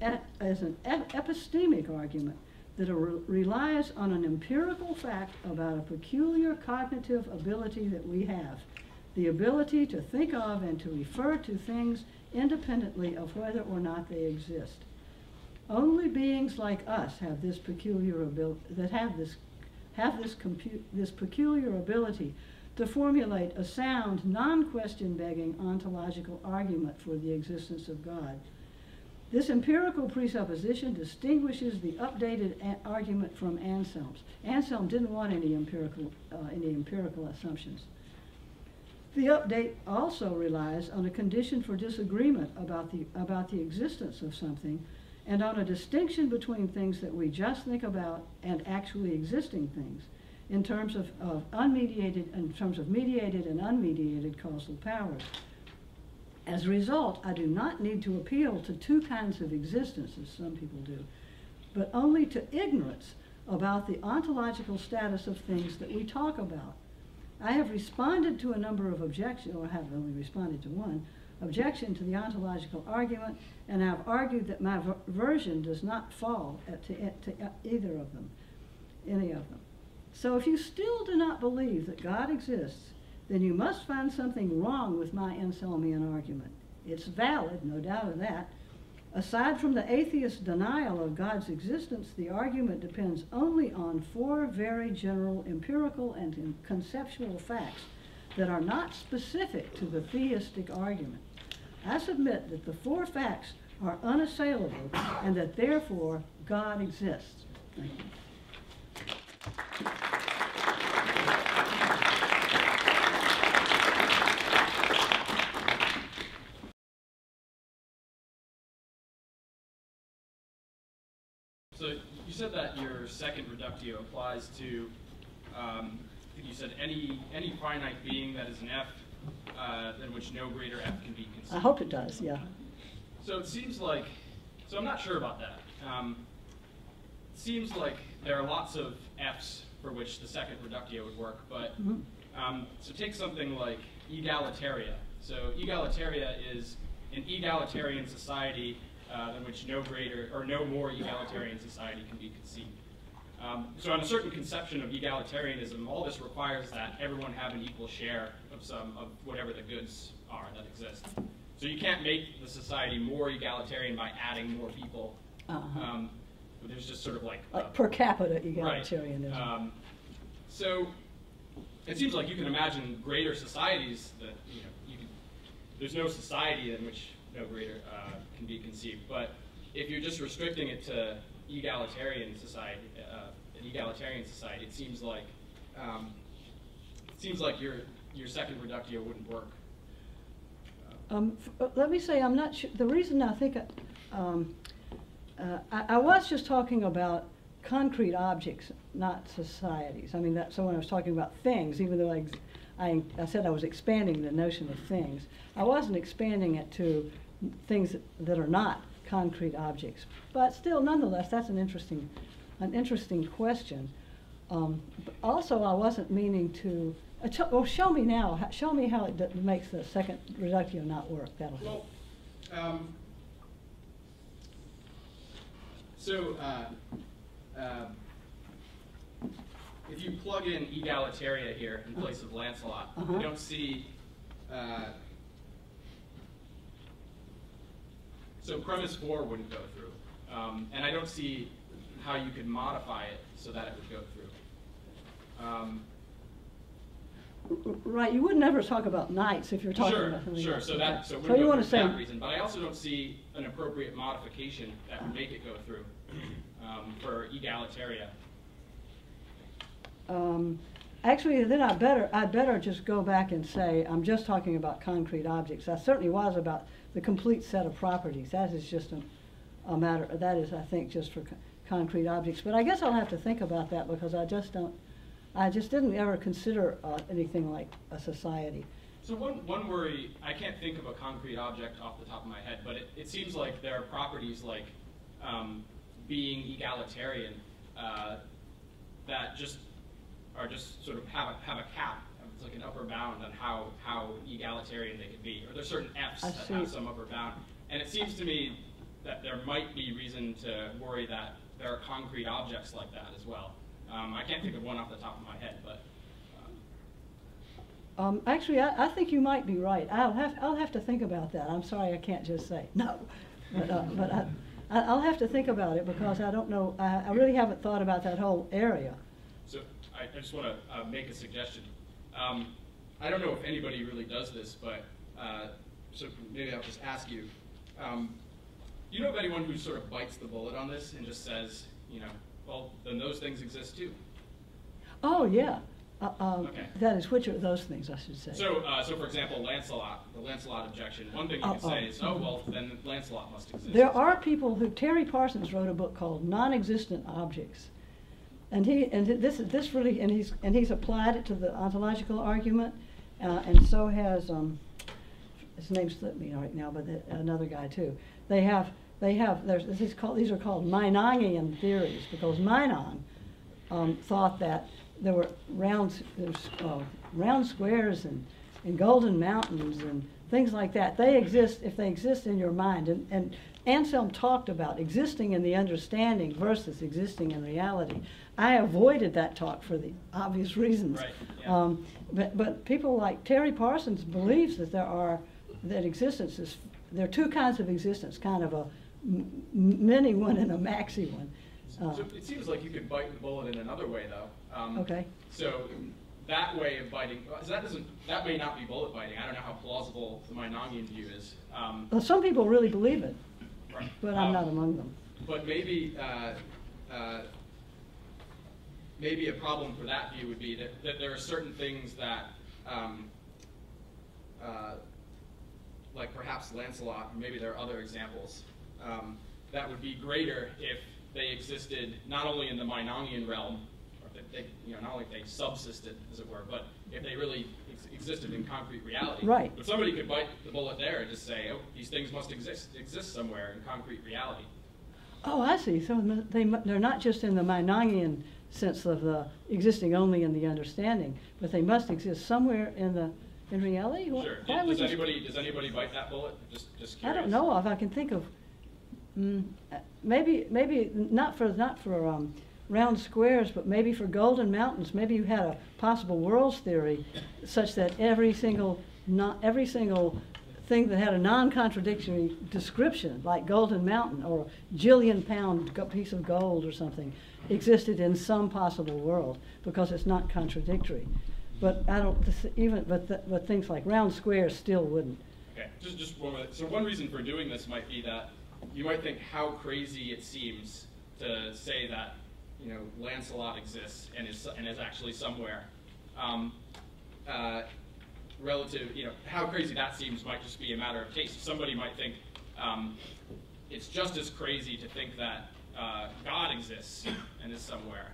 Speaker 2: epistemic argument that relies on an empirical fact about a peculiar cognitive ability that we have, the ability to think of and to refer to things independently of whether or not they exist. Only beings like us have this peculiar ability, this peculiar ability to formulate a sound, non-question-begging ontological argument for the existence of God. This empirical presupposition distinguishes the updated argument from Anselm's. Anselm didn't want any empirical assumptions. The update also relies on a condition for disagreement about the existence of something, and on a distinction between things that we just think about and actually existing things, in terms of mediated and unmediated causal powers. As a result, I do not need to appeal to 2 kinds of existence, as some people do, but only to ignorance about the ontological status of things that we talk about. I have responded to a number of objections, or I have only responded to one objection to the ontological argument, and I've argued that my version does not fall to either of them, any of them. So if you still do not believe that God exists, then you must find something wrong with my Anselmian argument. It's valid, no doubt of that. Aside from the atheist denial of God's existence, the argument depends only on 4 very general empirical and conceptual facts that are not specific to the theistic argument. I submit that the 4 facts are unassailable and that therefore God exists. Thank you.
Speaker 3: So you said that your second reductio applies to, I think you said any finite being that is an F, than which no greater F can be conceived.
Speaker 2: I hope it does, yeah.
Speaker 3: So it seems like, so I'm not sure about that. It seems like there are lots of Fs for which the second reductio would work, but so take something like egalitaria. So egalitaria is an egalitarian society than which no greater or no more egalitarian society can be conceived. So on a certain conception of egalitarianism, all this requires that everyone have an equal share of whatever the goods are that exist. So you can't make the society more egalitarian by adding more people. There's just sort of like
Speaker 2: per capita egalitarianism.
Speaker 3: Right. So it seems like you can imagine greater societies that there's no society in which no greater can be conceived. But if you're just restricting it to egalitarian society, it seems like your second reductio wouldn't work.
Speaker 2: Let me say, I'm not sure. The reason I think I was just talking about concrete objects, not societies. I mean, so when I was talking about things, even though I said I was expanding the notion of things, I wasn't expanding it to things that are not concrete objects. But still, nonetheless, that's an interesting question. Also, I wasn't meaning to. Well, show me now. Show me how it makes the second reductio not work. That'll help.
Speaker 3: If you plug in egalitaria here in place of Lancelot, you don't see. So premise 4 wouldn't go through, and I don't see how you could modify it so that it would go through.
Speaker 2: Right, you would never talk about knights if you're talking about something else.
Speaker 3: So you want to say that reason, but I also don't see an appropriate modification that would make it go through for egalitaria.
Speaker 2: Actually, then I'd better just go back and say I'm just talking about concrete objects. I certainly was about the complete set of properties. That is just a matter. That is, I think, just for concrete objects. But I guess I'll have to think about that because I just didn't ever consider anything like a society.
Speaker 3: So one worry, I can't think of a concrete object off the top of my head, but it seems like there are properties like being egalitarian that just sort of have a cap. It's like an upper bound on how egalitarian they can be. Or there's certain F's that have some upper bound. And it seems to me that there might be reason to worry that there are concrete objects like that as well. I can't think of one off the top of my head, but.
Speaker 2: Actually, I think you might be right. I'll have to think about that. I'm sorry, I can't just say no, but I'll have to think about it because I don't know. I really haven't thought about that whole area.
Speaker 3: So I just want to make a suggestion. I don't know if anybody really does this, but so maybe I'll just ask you. Do you know of anyone who sort of bites the bullet on this and just says, well, then those things exist too?
Speaker 2: Oh, yeah.
Speaker 3: Okay.
Speaker 2: That is, which are those things, I should say?
Speaker 3: So for example, the Lancelot objection, one thing you can say is, oh, well, then Lancelot must exist.
Speaker 2: There are people who, Terry Parsons wrote a book called Non-Existent Objects. And he's applied it to the ontological argument, and so has, his name slipped me right now, but another guy too. These are called Meinongian theories, because Meinon thought that there were round squares and golden mountains and things like that. They exist if they exist in your mind. And Anselm talked about existing in the understanding versus existing in reality. I avoided that talk for the obvious reasons.
Speaker 3: Right. Yeah.
Speaker 2: But people like Terry Parsons believes that there are two kinds of existence, kind of a mini one and a maxi one.
Speaker 3: So it seems like you could bite the bullet in another way, though.
Speaker 2: Okay.
Speaker 3: So that way of biting, that may not be bullet biting. I don't know how plausible the Meinongian view is.
Speaker 2: Well, some people really believe it,
Speaker 3: right.
Speaker 2: But I'm not among them.
Speaker 3: But maybe a problem for that view would be that there are certain things that, like perhaps Lancelot, or maybe there are other examples, that would be greater if they existed not only in the Meinongian realm, or if they, not only if they subsisted, as it were, but if they really existed in concrete reality.
Speaker 2: Right.
Speaker 3: But somebody could bite the bullet there and just say, oh, these things must exist somewhere in concrete reality.
Speaker 2: Oh, I see. So they're not just in the Meinongian sense of the existing only in the understanding, but they must exist somewhere in reality.
Speaker 3: Sure. Does anybody bite that bullet? Just curious.
Speaker 2: I don't know if I can think of. Maybe not for round squares, but maybe for golden mountains. Maybe you had a possible worlds theory, such that every single thing that had a non-contradictory description, like Golden Mountain or jillion-pound piece of gold or something, existed in some possible world because it's not contradictory. But I don't but things like round squares still wouldn't.
Speaker 3: Okay, just one minute. So one reason for doing this might be that you might think how crazy it seems to say that, you know, Lancelot exists and is actually somewhere. Relative, you know, how crazy that seems might just be a matter of taste. Somebody might think it's just as crazy to think that God exists and is somewhere.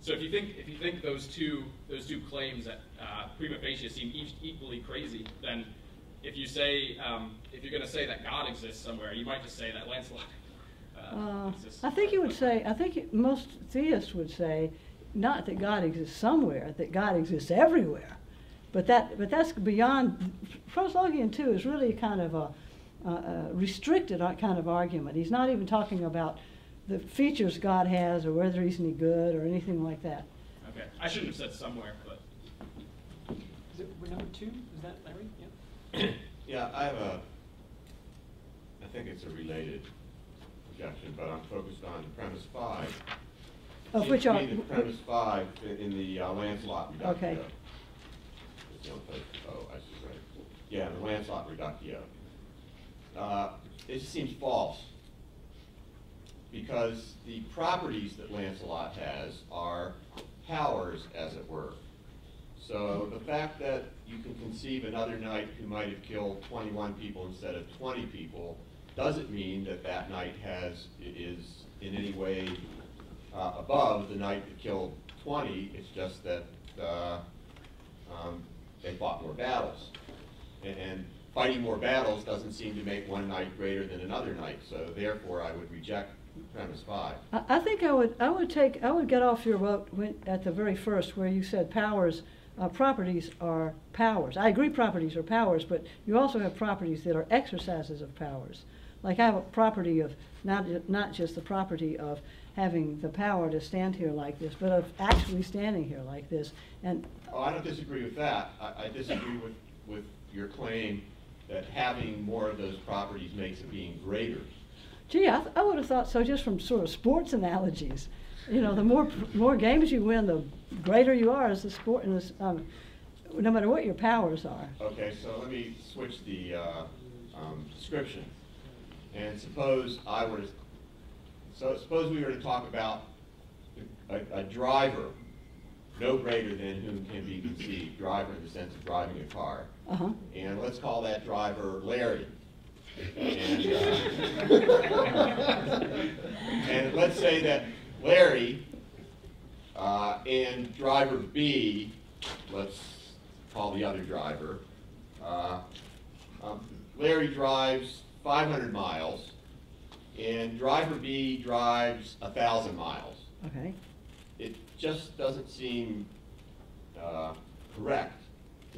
Speaker 3: So if you think those two claims that prima facie seem equally crazy, then if you say if you're going to say that God exists somewhere, you might just say that Lancelot exists.
Speaker 2: I think you would say. I think most theists would say, not that God exists somewhere, that God exists everywhere. But that's beyond. Proslogian too is really kind of a restricted kind of argument. He's not even talking about the features God has or whether he's any good or anything like that.
Speaker 3: Okay, I shouldn't have said somewhere, but.
Speaker 1: Is it number 2? Is that Larry?
Speaker 4: Yeah. Yeah, I think it's a related objection, but I'm focused on premise 5.
Speaker 2: Of which are
Speaker 4: the premise 5 in the Lancelot reductio.
Speaker 2: Okay.
Speaker 4: Oh, I see, right. Yeah, the Lancelot reductio. It just seems false because the properties that Lancelot has are powers, as it were. So the fact that you can conceive another knight who might have killed 21 people instead of 20 people doesn't mean that that knight is in any way above the knight that killed 20. It's just that they fought more battles. And fighting more battles doesn't seem to make one knight greater than another knight. So therefore, I would reject premise 5.
Speaker 2: I think I would get off your boat at the very first where you said powers, properties are powers. I agree properties are powers, but you also have properties that are exercises of powers. Like I have a property of not just the property of having the power to stand here like this, but of actually standing here like this. And
Speaker 4: oh, I don't disagree with that. I disagree with your claim that having more of those properties makes it being greater.
Speaker 2: Gee, I would have thought so just from sort of sports analogies. You know, the more games you win, the greater you are as a sport, no matter what your powers are.
Speaker 4: Okay, so let me switch the description. And suppose we were to talk about a driver, no greater than whom can be conceived, driver in the sense of driving a car.
Speaker 2: Uh-huh.
Speaker 4: And let's call that driver Larry. And, and let's say that Larry and driver B, let's call the other driver, Larry drives 500 miles, and driver B drives 1,000 miles.
Speaker 2: Okay.
Speaker 4: It just doesn't seem correct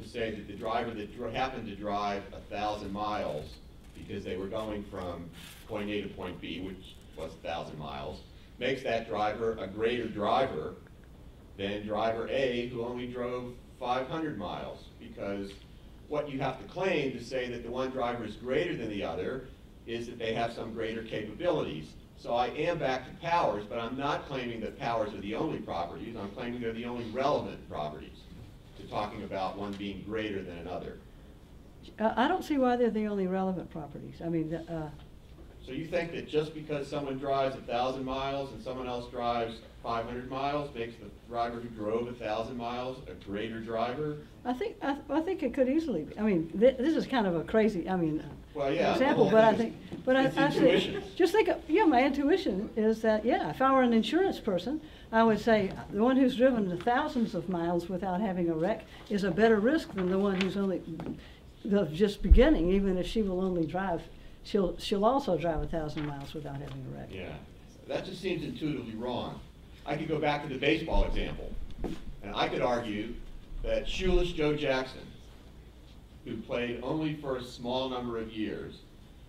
Speaker 4: to say that the driver that happened to drive 1,000 miles because they were going from point A to point B, which was 1,000 miles, makes that driver a greater driver than driver A, who only drove 500 miles. Because what you have to claim to say that the one driver is greater than the other is that they have some greater capabilities. So I am back to powers, but I'm not claiming that powers are the only properties. I'm claiming they're the only relevant properties to talking about one being greater than another.
Speaker 2: I don't see why they're the only relevant properties. I mean,
Speaker 4: so you think that just because someone drives 1,000 miles and someone else drives 500 miles makes the driver who drove 1,000 miles a greater driver?
Speaker 2: I think it could easily be. I mean, this is kind of a crazy,
Speaker 4: well, yeah,
Speaker 2: example, but I think,
Speaker 4: intuition.
Speaker 2: Just think, my intuition is that, yeah, if I were an insurance person, I would say the one who's driven thousands of miles without having a wreck is a better risk than the one who's only just beginning, even if she will only drive, she'll also drive 1,000 miles without having a wreck.
Speaker 4: Yeah, that just seems intuitively wrong. I could go back to the baseball example, and I could argue that shoeless Joe Jackson, who played only for a small number of years,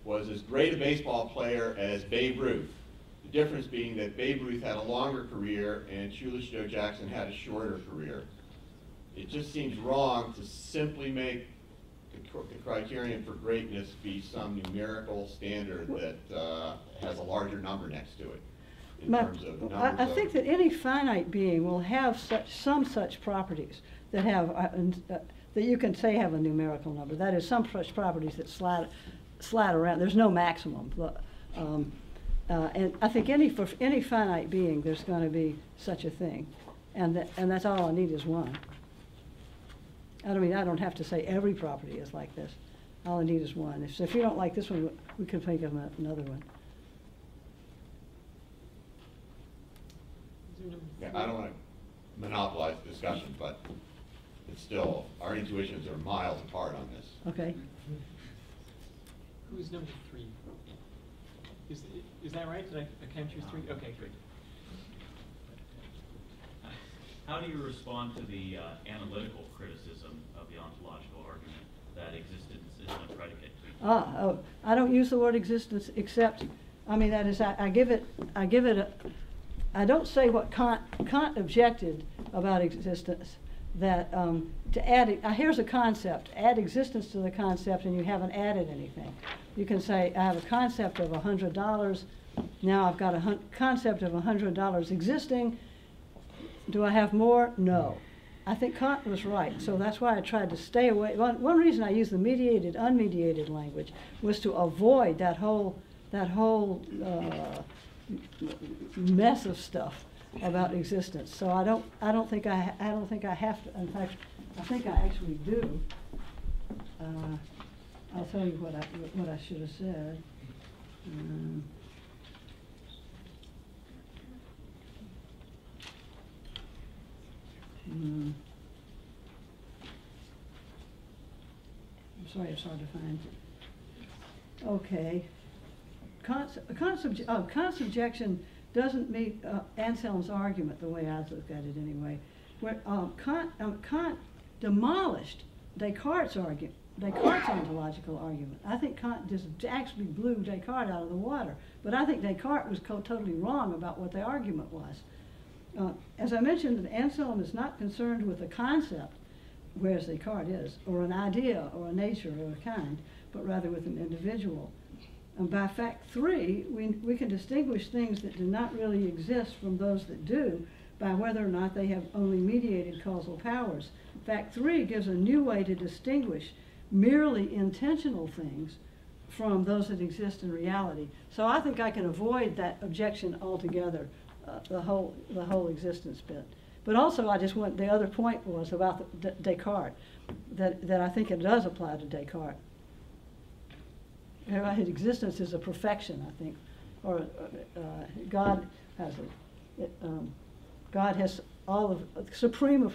Speaker 4: was as great a baseball player as Babe Ruth. The difference being that Babe Ruth had a longer career and shoeless Joe Jackson had a shorter career. It just seems wrong to simply make the criterion for greatness be some numerical standard that has a larger number next to it in terms of numbers
Speaker 2: I think that any finite being will have some such properties that have that you can say have a numerical number. That is, some such properties that slide around. There's no maximum. And I think for any finite being, there's going to be such a thing, and that's all I need is one. I mean, I don't have to say every property is like this. All I need is one. If you don't like this one, we could think of another one.
Speaker 4: Yeah, I don't want to monopolize the discussion, but it's still, our intuitions are miles apart on this.
Speaker 2: Okay.
Speaker 1: Who's number 3? Is that right? Did I count you 3? Okay, good.
Speaker 5: How do you respond to the analytical criticism of the ontological argument that existence isn't a predicate?
Speaker 2: I don't use the word existence except, I mean, that is, I give it I don't say what Kant objected about existence, that to add, here's a concept, add existence to the concept and you haven't added anything. You can say, I have a concept of $100, now I've got a concept of $100 existing. Do I have more? No. I think Kant was right, so that's why I tried to stay away. One reason I used the mediated, unmediated language was to avoid that whole mess of stuff about existence. So I don't think I have to. In fact, I think I actually do. I'll tell you what I should have said. I'm sorry, it's hard to find. Okay. Kant's objection doesn't meet Anselm's argument the way I look at it anyway. Where Kant demolished Descartes' argument, Descartes' ontological argument. I think Kant just actually blew Descartes out of the water. But I think Descartes was totally wrong about what the argument was. As I mentioned, Anselm is not concerned with a concept, whereas Descartes is, or an idea, or a nature, or a kind, but rather with an individual. And by fact 3, we can distinguish things that do not really exist from those that do by whether or not they have only mediated causal powers. Fact 3 gives a new way to distinguish merely intentional things from those that exist in reality. So I think I can avoid that objection altogether, the whole existence bit. But also I just want, the other point was about Descartes, that I think it does apply to Descartes. Existence is a perfection, I think, or God has God has all of supreme of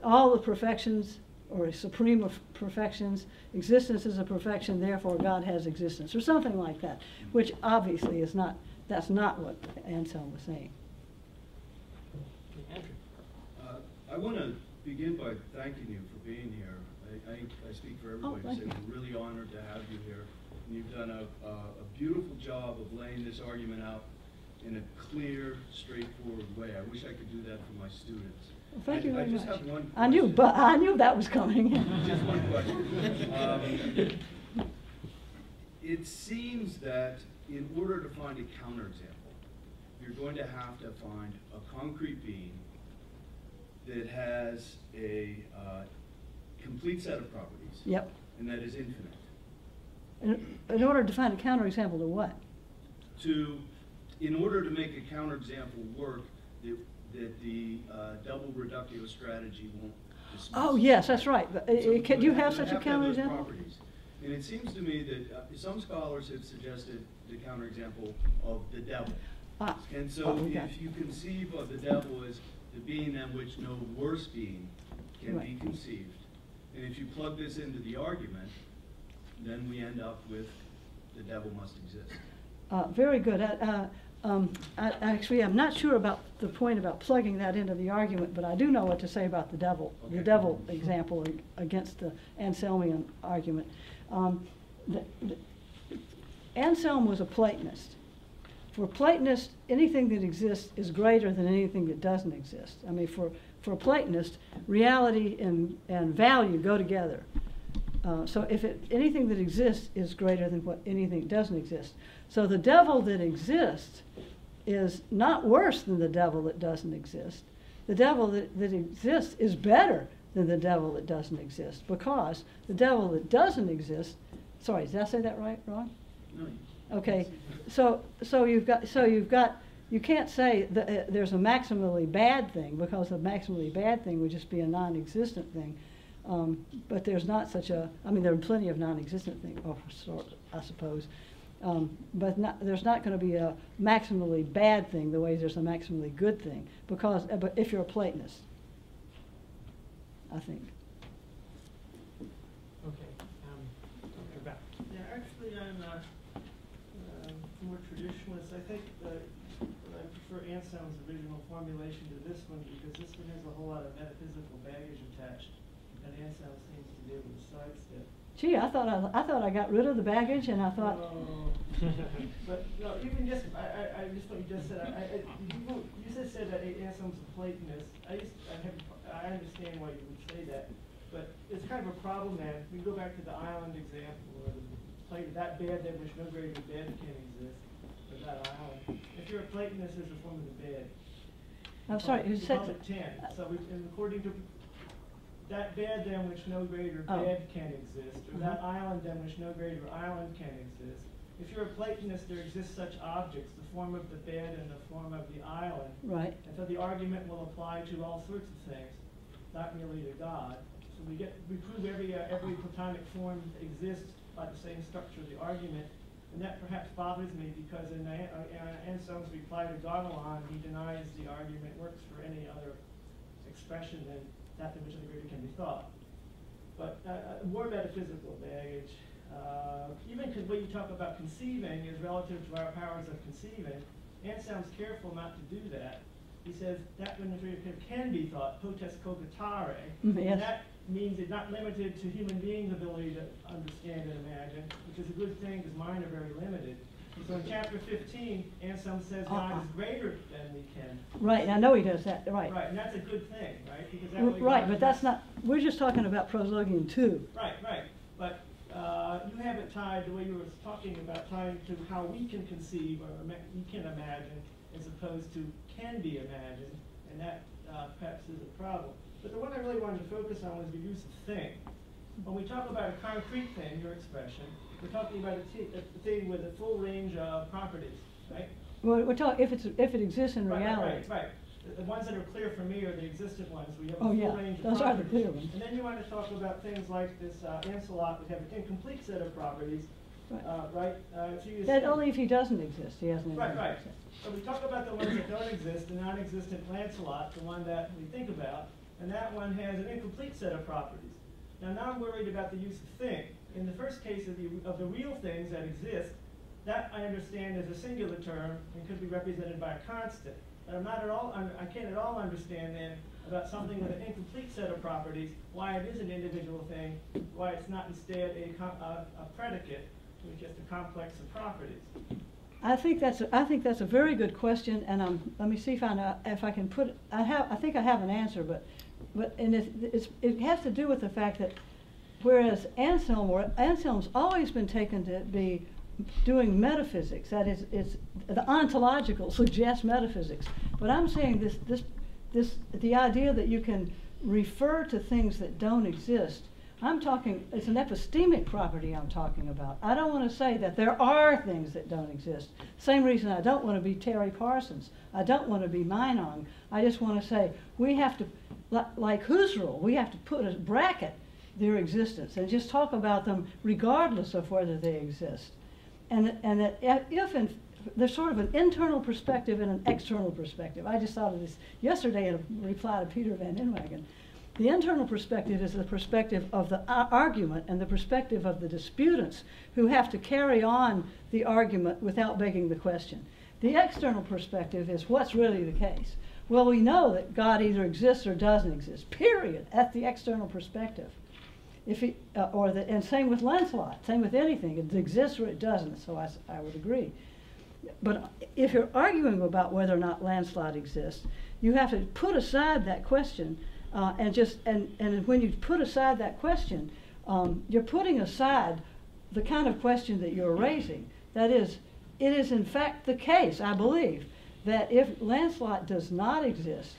Speaker 2: all the perfections, or supreme of perfections. Existence is a perfection, therefore God has existence, or something like that, which obviously is not. That's not what Anselm was saying.
Speaker 1: Andrew.
Speaker 6: I want to begin by thanking you for being here. I speak for everybody to say we're really honored to have you here. And you've done a beautiful job of laying this argument out in a clear, straightforward way. I wish I could do that for my students.
Speaker 2: Well, thank you very
Speaker 6: much.
Speaker 2: much.
Speaker 6: Have one
Speaker 2: I knew that was coming.
Speaker 6: Just one question. It seems that in order to find a counterexample, you're going to have to find a concrete being that has a complete set of properties.
Speaker 2: Yep.
Speaker 6: And that is infinite.
Speaker 2: In order to find a counterexample to what?
Speaker 6: In order to make a counterexample work, that the double reductio strategy won't dismiss.
Speaker 2: Oh yes, that's right. But can you have such a counterexample?
Speaker 6: And it seems to me that some scholars have suggested the counterexample of the devil. And so if you conceive of the devil as the being than which no worse being can be conceived, and if you plug this into the argument, then we end up with the devil must exist.
Speaker 2: Very good. Actually, I'm not sure about the point about plugging that into the argument, but I do know what to say about the devil, the devil example against the Anselmian argument. Anselm was a Platonist. For Platonists, anything that exists is greater than anything that doesn't exist. I mean, for a Platonist, reality and value go together. So if anything that exists is greater than what anything that doesn't exist. So the devil that exists is not worse than the devil that doesn't exist. The devil that exists is better than the devil that doesn't exist, because the devil that doesn't exist, sorry, did I say that right, wrong?
Speaker 6: No.
Speaker 2: Okay, so you can't say that there's a maximally bad thing, because a maximally bad thing would just be a non-existent thing. But there's not such a, I mean, there are plenty of non-existent things, I suppose. But there's not going to be a maximally bad thing the way there's a maximally good thing, because but if you're a Platonist, I think.
Speaker 1: Okay, Dr. Beck.
Speaker 7: Yeah, actually, I'm more traditionalist. I think I prefer Anselm's original formulation to this one, because this one has a whole lot of metaphysical baggage attached, and Anselm seems to be able to sidestep.
Speaker 2: Gee, I thought I got rid of the baggage, and I thought.
Speaker 7: No. But no, even just I just what you just said. You just said that Anselm's a Platonist. I understand why you would say that, but it's kind of a problem. Then we go back to the island example, or that bed than which no greater bed can exist, or that island. If you're a Platonist, there's a form of the bed.
Speaker 2: I'm sorry, you said.
Speaker 7: Call it 10. So according to that bed than which no greater bed can exist, or that island than which no greater island can exist. If you're a Platonist, there exist such objects, the form of the bed and the form of the island.
Speaker 2: Right.
Speaker 7: And so the argument will apply to all sorts of things, not merely to God. So we prove every Platonic form exists by the same structure of the argument, and that perhaps bothers me, because in Anselm's reply to Godelon, he denies the argument works for any other expression than that in which the greater can be thought. But more metaphysical baggage, even when you talk about conceiving is relative to our powers of conceiving, Anselm's careful not to do that. He says that when the greater can be thought, potest cogitare, and that means it's not limited to human beings' ability to understand and imagine, which is a good thing because mine are very limited. So in chapter 15, Anselm says God is greater than we can.
Speaker 2: Right, I know he does that, right.
Speaker 7: Right, and that's a good thing, right? Because that way
Speaker 2: right, but that's not, we're just talking about proslogium 2.
Speaker 7: Right, but you have it tied the way you were talking about, tying to how we can conceive or we can imagine, as opposed to can be imagined, and that perhaps is a problem. But the one I really wanted to focus on was the use of thing. When we talk about a concrete thing, your expression, we're talking about a thing with a full range of properties, right?
Speaker 2: Well, we're talking if it exists in reality.
Speaker 7: Right. The ones that are clear for me are the existent ones. We have a
Speaker 2: full
Speaker 7: range of
Speaker 2: those
Speaker 7: properties.
Speaker 2: are the clear ones.
Speaker 7: And then you want to talk about things like this Ancelot would have an incomplete set of properties, right?
Speaker 2: That only if he doesn't exist, he hasn't.
Speaker 7: Right. So we talk about the ones that don't exist, the non-existent Lancelot, the one that we think about, and that one has an incomplete set of properties. Now I'm worried about the use of thing. In the first case of the real things that exist, that I understand is a singular term and could be represented by a constant. But I can't at all understand then about something with an incomplete set of properties, why it is an individual thing, why it's not instead a predicate, which is just a complex of properties.
Speaker 2: I think that's a very good question, and let me see if I can put. I think I have an answer, but it has to do with the fact that whereas Anselm's always been taken to be doing metaphysics, that is, the ontological suggests metaphysics. But I'm saying the idea that you can refer to things that don't exist. It's an epistemic property I'm talking about. I don't want to say that there are things that don't exist. Same reason I don't want to be Terry Parsons. I don't want to be Meinong. I just want to say we have to, like Husserl, we have to put a bracket their existence and just talk about them regardless of whether they exist. And that there's sort of an internal perspective and an external perspective. I just thought of this yesterday in a reply to Peter Van Inwagen. The internal perspective is the perspective of the argument and the perspective of the disputants who have to carry on the argument without begging the question. The external perspective is what's really the case. Well, we know that God either exists or doesn't exist, period. That's the external perspective. And same with Lancelot, same with anything. It exists or it doesn't, so I would agree. But if you're arguing about whether or not Lancelot exists, you have to put aside that question, and when you put aside that question, you're putting aside the kind of question that you're raising. That is, it is in fact the case, I believe, that if landslide does not exist,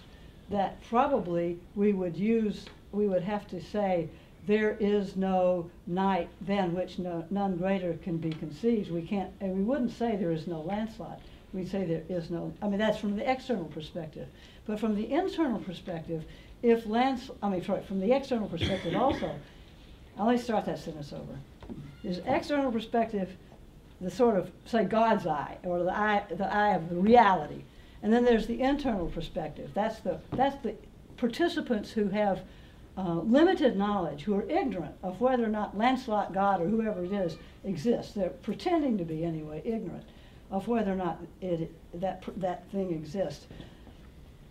Speaker 2: that probably we would have to say there is no night than which none greater can be conceived. We can't, and we wouldn't say there is no landslide. We'd say there is no, I mean, that's from the external perspective. But from the internal perspective, from the external perspective also, let me start that sentence over. There's external perspective, the sort of, say, God's eye, or the eye of the reality. And then there's the internal perspective. That's the participants who have limited knowledge, who are ignorant of whether or not Lancelot God or whoever it is exists. They're pretending to be, anyway, ignorant of whether or not that thing exists.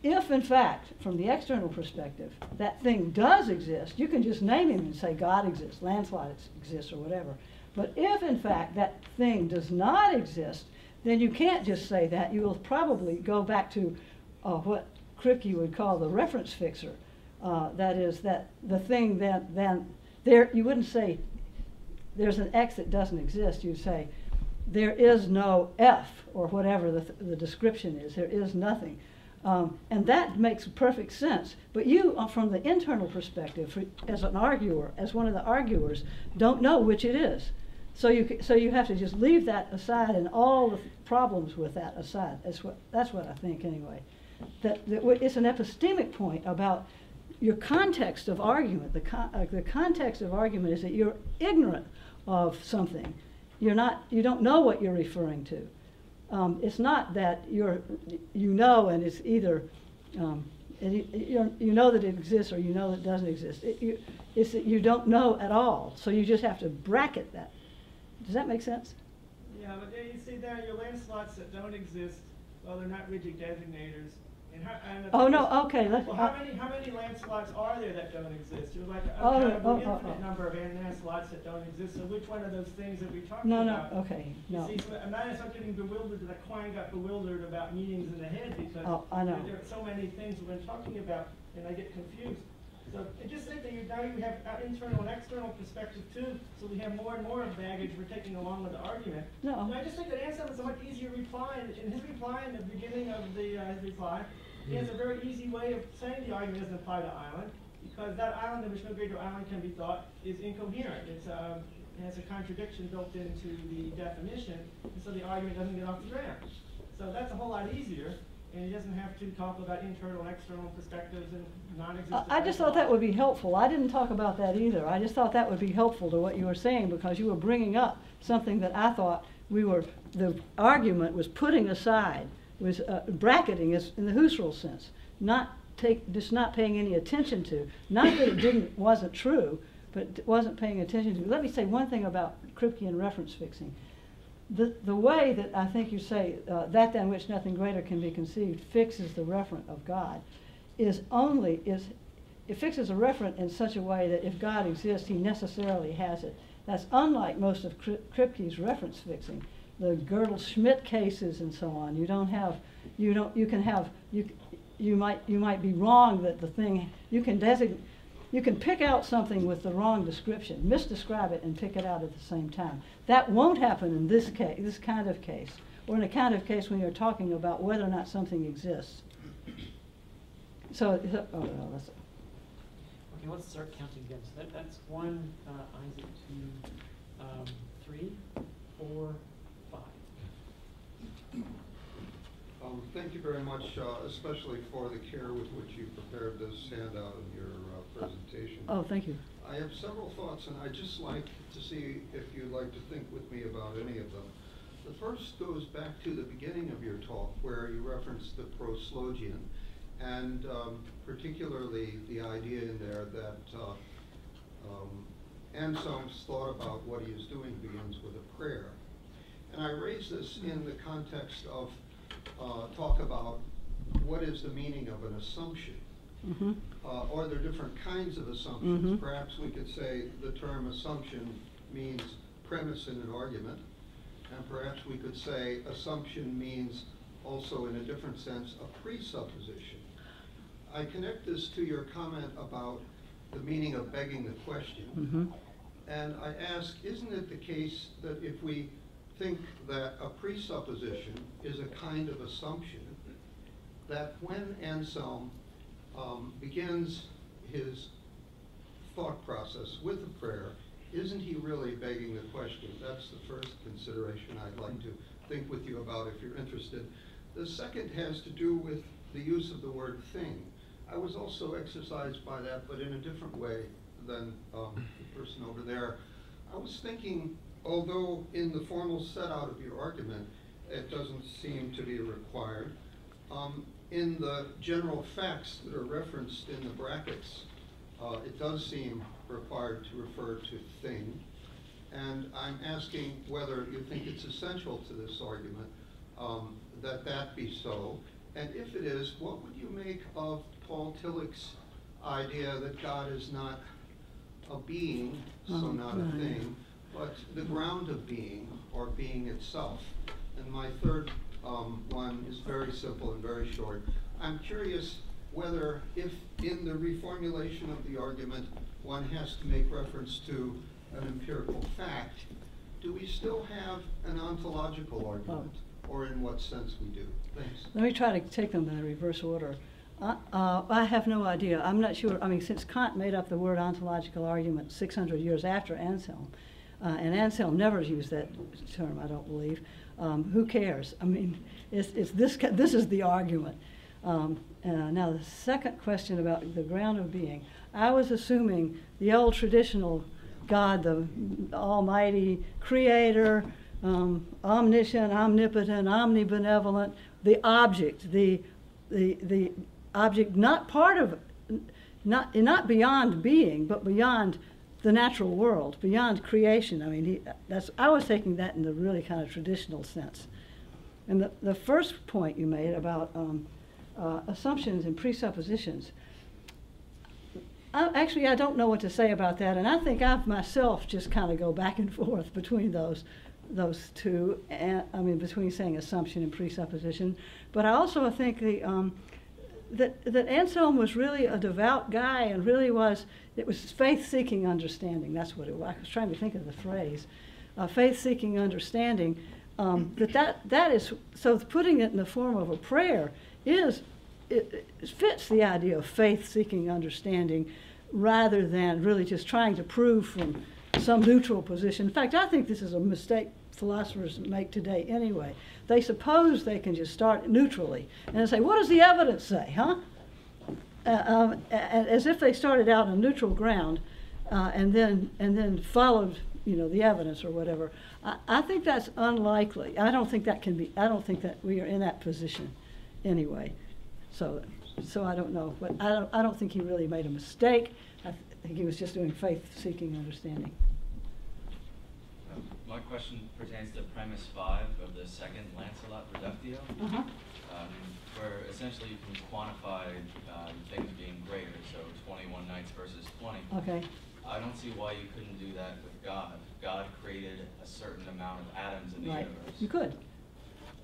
Speaker 2: If, in fact, from the external perspective, that thing does exist, you can just name him and say God exists, Lancelot exists, or whatever. But if, in fact, that thing does not exist, then you can't just say that. You will probably go back to what Kripke would call the reference fixer. That is, that the thing you wouldn't say there's an X that doesn't exist. You'd say there is no F, or whatever the description is. There is nothing. And that makes perfect sense. But you, from the internal perspective, as an arguer, as one of the arguers, don't know which it is. So you have to just leave that aside and all the problems with that aside. That's what I think anyway. That it's an epistemic point about your context of argument. The context of argument is that you're ignorant of something. You don't know what you're referring to. It's not that you know and it's either you know that it exists or you know that it doesn't exist. It's that you don't know at all. So you just have to bracket that. Does that make sense?
Speaker 7: Yeah, but there you see there your landslots that don't exist. Well, they're not rigid designators.
Speaker 2: Oh no. Okay.
Speaker 7: Well, how many landslots are there that don't exist? You're like an infinite number of landslots that don't exist. So which one of those things are we talking about?
Speaker 2: No. Okay. No.
Speaker 7: You see, so I'm not getting bewildered. That Quine got bewildered about meanings in the head because
Speaker 2: I know.
Speaker 7: there are so many things we've been talking about, and I get confused. So I just think that now you have internal and external perspective too. So we have more and more of baggage we're taking along with the argument.
Speaker 2: No.
Speaker 7: And I just think that Anselm is a much easier reply. In his reply, in the beginning of his reply, he has a very easy way of saying the argument doesn't apply to island, because that island in which no greater island can be thought is incoherent. It has a contradiction built into the definition, and so the argument doesn't get off the ground. So that's a whole lot easier, and he doesn't have to talk about internal and external perspectives and non-existent.
Speaker 2: I just thought that would be helpful. I didn't talk about that either. I just thought that would be helpful to what you were saying, because you were bringing up something that I thought the argument was putting aside, was bracketing is in the Husserl sense, just not paying any attention to. Not that it wasn't true, but it wasn't paying attention to. Let me say one thing about Kripkean reference fixing. The way that I think you say that than which nothing greater can be conceived fixes the referent of God it fixes a referent in such a way that if God exists, he necessarily has it. That's unlike most of Kripke's reference fixing. The Gödel-Schmidt cases and so on. You might be wrong that the thing, you can pick out something with the wrong description, misdescribe it and pick it out at the same time. That won't happen in this case, this kind of case, or in a kind of case when you're talking about whether or not something exists. So,
Speaker 1: Okay, let's start counting again. So that's 1, Isaac, 2, 3, 4, 5.
Speaker 8: Thank you very much, especially for the care with which you prepared this handout in your presentation.
Speaker 2: Oh, thank you.
Speaker 8: I have several thoughts, and I'd just like to see if you'd like to think with me about any of them. The first goes back to the beginning of your talk, where you referenced the proslogion, and particularly the idea in there that Anselm's thought about what he is doing begins with a prayer. And I raise this in the context of talk about what is the meaning of an assumption.
Speaker 2: Mm-hmm.
Speaker 8: Are there different kinds of assumptions?
Speaker 2: Mm-hmm.
Speaker 8: Perhaps we could say the term assumption means premise in an argument, and perhaps we could say assumption means also in a different sense a presupposition. I connect this to your comment about the meaning of begging the question.
Speaker 2: Mm-hmm.
Speaker 8: And I ask, isn't it the case that if we think that a presupposition is a kind of assumption, that when Anselm begins his thought process with a prayer, isn't he really begging the question? That's the first consideration I'd like to think with you about if you're interested. The second has to do with the use of the word thing. I was also exercised by that, but in a different way than the person over there. I was thinking, although in the formal set out of your argument, it doesn't seem to be required, in the general facts that are referenced in the brackets, it does seem required to refer to thing. And I'm asking whether you think it's essential to this argument that that be so. And if it is, what would you make of Paul Tillich's idea that God is not a being, so not a thing, but the ground of being, or being itself? And my third one is very simple and very short. I'm curious whether, if in the reformulation of the argument one has to make reference to an empirical fact, do we still have an ontological argument, or in what sense we do? Thanks.
Speaker 2: Let me try to take them in reverse order. I have no idea. I'm not sure. I mean, since Kant made up the word ontological argument 600 years after Anselm, and Anselm never used that term, I don't believe. Who cares? I mean, it's this is the argument. Now, the second question about the ground of being, I was assuming the old traditional God, the almighty creator, omniscient, omnipotent, omnibenevolent, the object, the object not part of, not beyond being, but beyond the natural world, beyond creation. I mean, I was taking that in the really kind of traditional sense. And the first point you made about assumptions and presuppositions, actually, I don't know what to say about that, and I think I myself just kind of go back and forth between those two, and, I mean, between saying assumption and presupposition. But I also think that Anselm was really a devout guy, and really it was faith-seeking understanding. That's what it was. I was trying to think of the phrase, faith-seeking understanding. That is, so putting it in the form of a prayer it fits the idea of faith-seeking understanding, rather than really just trying to prove from some neutral position. In fact, I think this is a mistake philosophers make today anyway. They suppose they can just start neutrally and say, what does the evidence say, huh? As if they started out on neutral ground and then followed, the evidence or whatever. I think that's unlikely. I don't think that we are in that position anyway. So I don't know, but I don't think he really made a mistake. I think he was just doing faith-seeking understanding.
Speaker 9: My question pertains to premise 5 of the second Lancelot Reductio, where essentially you can quantify things being greater, so 21 nights versus 20.
Speaker 2: Okay.
Speaker 9: I don't see why you couldn't do that with God. God created a certain amount of atoms in the universe.
Speaker 2: You could.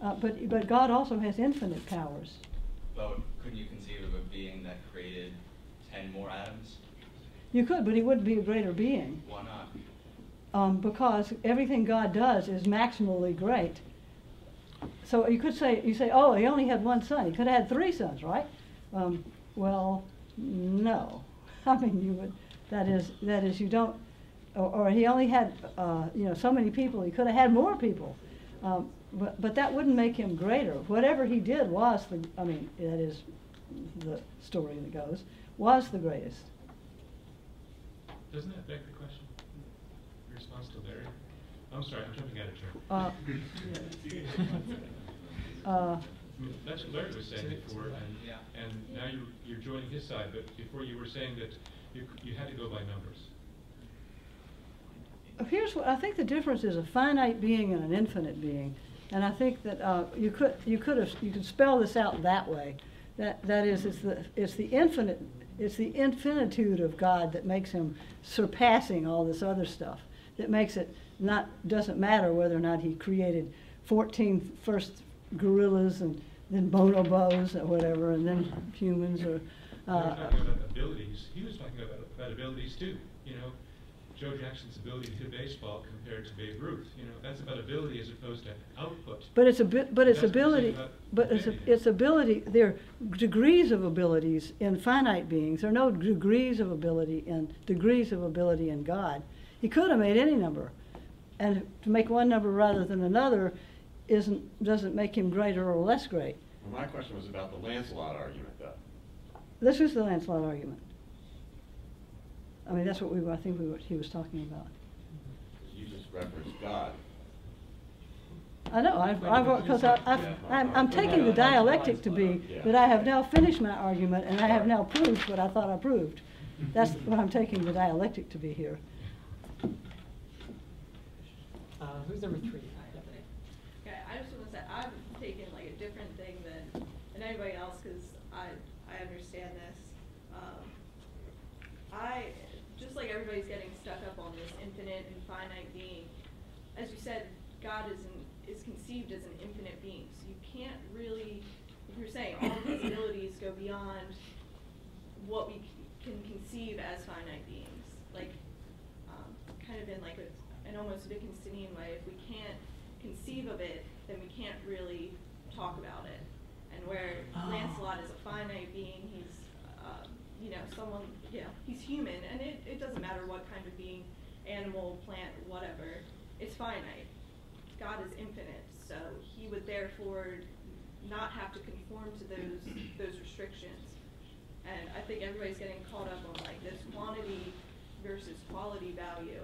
Speaker 2: But God also has infinite powers.
Speaker 9: But couldn't you conceive of a being that created 10 more atoms?
Speaker 2: You could, but he wouldn't be a greater being.
Speaker 9: Why not?
Speaker 2: Because everything God does is maximally great. So you say, oh, he only had one son. He could have had 3 sons, right? Well, no. I mean, that is, you don't, or he only had, so many people. He could have had more people. But that wouldn't make him greater. Whatever he did was that is the story that goes, was the greatest.
Speaker 10: Doesn't that beg the question? Your response to Larry? I'm sorry, I'm jumping out of turn. That's what Larry was saying before, and now you're joining his side, but before you were saying that you had to go by numbers.
Speaker 2: Here's what I think the difference is: a finite being and an infinite being. And I think that you could spell this out that way. That is, it's the infinitude of God that makes him surpassing all this other stuff. That makes it doesn't matter whether or not he created 14 first gorillas and then bonobos or whatever, and then humans or.
Speaker 10: Talking about abilities. He was talking about abilities too. Joe Jackson's ability to hit baseball compared to Babe Ruth. You know, that's about ability as opposed to output.
Speaker 2: But it's
Speaker 10: That's
Speaker 2: ability. But it's ability. There are degrees of abilities in finite beings. There are no degrees of ability in God. He could have made any number, and to make one number rather than another doesn't make him greater or less great.
Speaker 4: Well, my question was about the Lancelot argument, though.
Speaker 2: This is the Lancelot argument. I mean, that's what he was talking about.
Speaker 4: You just referenced God.
Speaker 2: I know, because I'm taking the dialectic to be that I have now finished my argument and I have now proved what I thought I proved. That's what I'm taking the dialectic to be here.
Speaker 1: Who's number 3?
Speaker 11: Okay, I just want to say I've taken like a different thing than anybody else because I understand this. I just like everybody's getting stuck up on this infinite and finite being. As you said, God is conceived as an infinite being. So you can't really, if you're saying all of his abilities go beyond what we can conceive as finite beings, like kind of in like an almost Wittgensteinian way. If we can't conceive of it, then we can't really talk about it. And where Lancelot is a finite being, he's he's human, and it doesn't matter what kind of being, animal, plant, whatever, it's finite. God is infinite, so he would therefore not have to conform to those restrictions. And I think everybody's getting caught up on like this quantity versus quality value.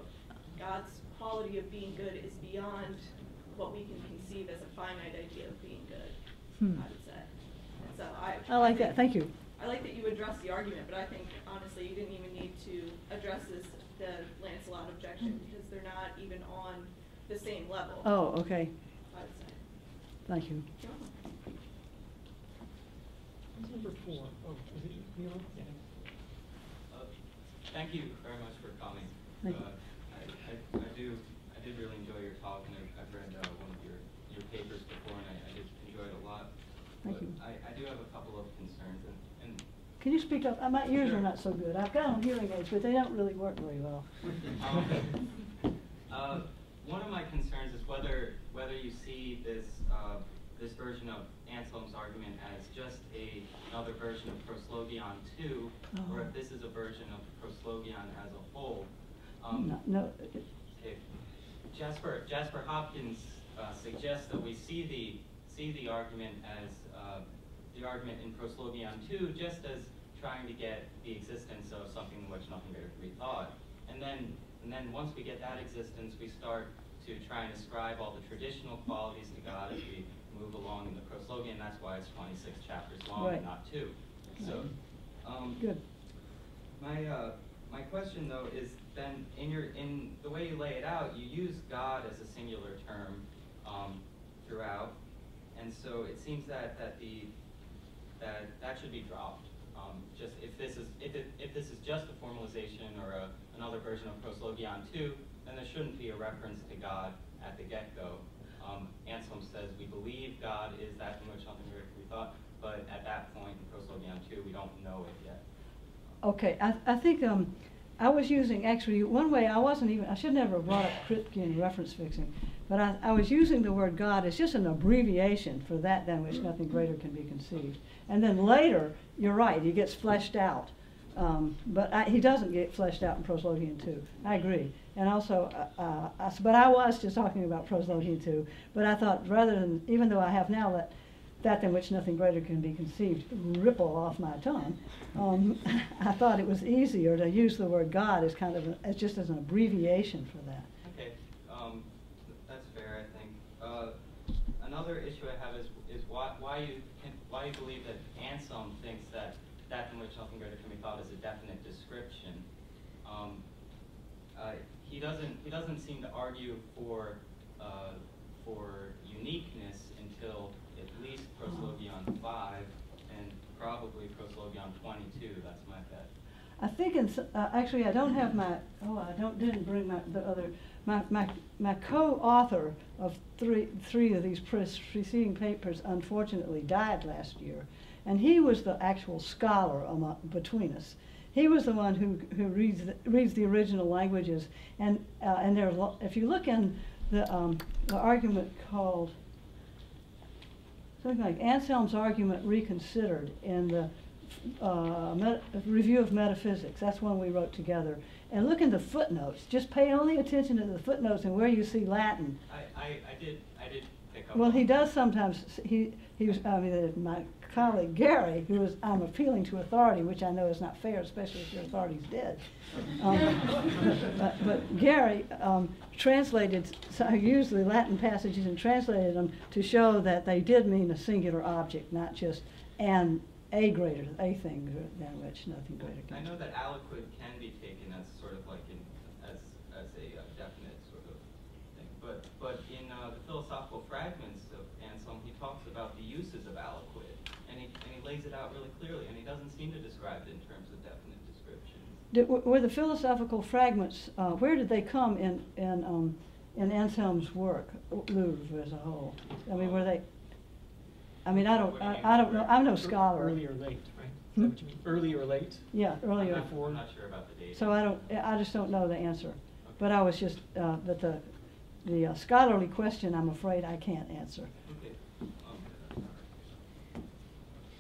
Speaker 11: God's quality of being good is beyond what we can conceive as a finite idea of being good, I would say. And so
Speaker 2: I like that. Thank you.
Speaker 11: I like that you addressed the argument, but I think, honestly, you didn't even need to address the Lancelot objection because they're not even on the same level.
Speaker 2: Oh, okay.
Speaker 11: I would say.
Speaker 2: Thank you.
Speaker 1: Who's number 4? Oh, is it Neil? Yeah.
Speaker 9: Thank you very much for coming. I did really enjoy your talk, and I've read one of your papers before, and I did enjoy it a lot.
Speaker 2: Thank you.
Speaker 9: I do have a couple of concerns, and
Speaker 2: can you speak up? My ears
Speaker 9: Sure.
Speaker 2: are not so good. I've got on hearing aids, but they don't really work very well.
Speaker 9: One of my concerns is whether you see this version of Anselm's argument as just another version of Proslogion 2, or if this is a version of Proslogion as a whole.
Speaker 2: No.
Speaker 9: If Jasper Hopkins suggests that we see the argument as the argument in Proslogion 2 just as trying to get the existence of something in which nothing greater can be thought, and then once we get that existence, we start to try and ascribe all the traditional qualities to God as we move along in the Proslogion. That's why it's 26 chapters long,
Speaker 2: Right.
Speaker 9: and not 2. So,
Speaker 2: Good.
Speaker 9: My question though is then in the way you lay it out, you use God as a singular term throughout, and so it seems that should be dropped. Just if this is just a formalization or another version of Proslogion 2, then there shouldn't be a reference to God at the get-go. Anselm says we believe God is that in which something greater can be thought, but at that point in Proslogion 2, we don't know it yet.
Speaker 2: Okay, I think I was using, actually, one way I should never have brought up Kripke reference fixing, but I was using the word God as just an abbreviation for that than which nothing greater can be conceived. And then later, you're right, he gets fleshed out. But he doesn't get fleshed out in Proslogion 2. I agree. And also, but I was just talking about Proslogion 2, but I thought rather than, even though I have now let that than which nothing greater can be conceived ripple off my tongue, I thought it was easier to use the word God as kind of as just as an abbreviation for that.
Speaker 9: Okay, that's fair, I think. Another issue I have is why you believe that Anselm thinks that in which nothing greater can be thought is a definite description. He doesn't seem to argue for uniqueness until at least Proslogion 5 and probably Proslogion 22. That's my bet.
Speaker 2: I think actually I don't have didn't bring my co-author of three of these preceding papers unfortunately died last year, and he was the actual scholar between us. He was the one who reads the original languages, and there's if you look in the argument called something like Anselm's Argument Reconsidered in the Review of Metaphysics. That's one we wrote together. And look in the footnotes. Just pay only attention to the footnotes and where you see Latin.
Speaker 9: I did pick up.
Speaker 2: Well, he does sometimes. He was. I mean, my colleague Gary, who was, I'm appealing to authority, which I know is not fair, especially if your authority's dead. But Gary translated, used the Latin passages and translated them to show that they did mean a singular object, not just a thing than which nothing greater can.
Speaker 9: I know that aliquid can be taken as sort of like as a definite sort of thing, but in the philosophical fragments of Anselm, he talks about the uses of aliquid, and he lays it out really clearly, and he doesn't seem to describe it in terms of definite descriptions.
Speaker 2: Were the philosophical fragments, where did they come in Anselm's work, Louvre as a whole? I mean, were they? I mean, I don't know. I'm no scholar.
Speaker 1: Early or late, right? Is that what you mean? Early or late?
Speaker 2: Yeah, early or.
Speaker 9: I'm not sure about the date.
Speaker 2: So I just don't know the answer. Okay. But I was just, but the scholarly question, I'm afraid I can't answer.
Speaker 9: Okay.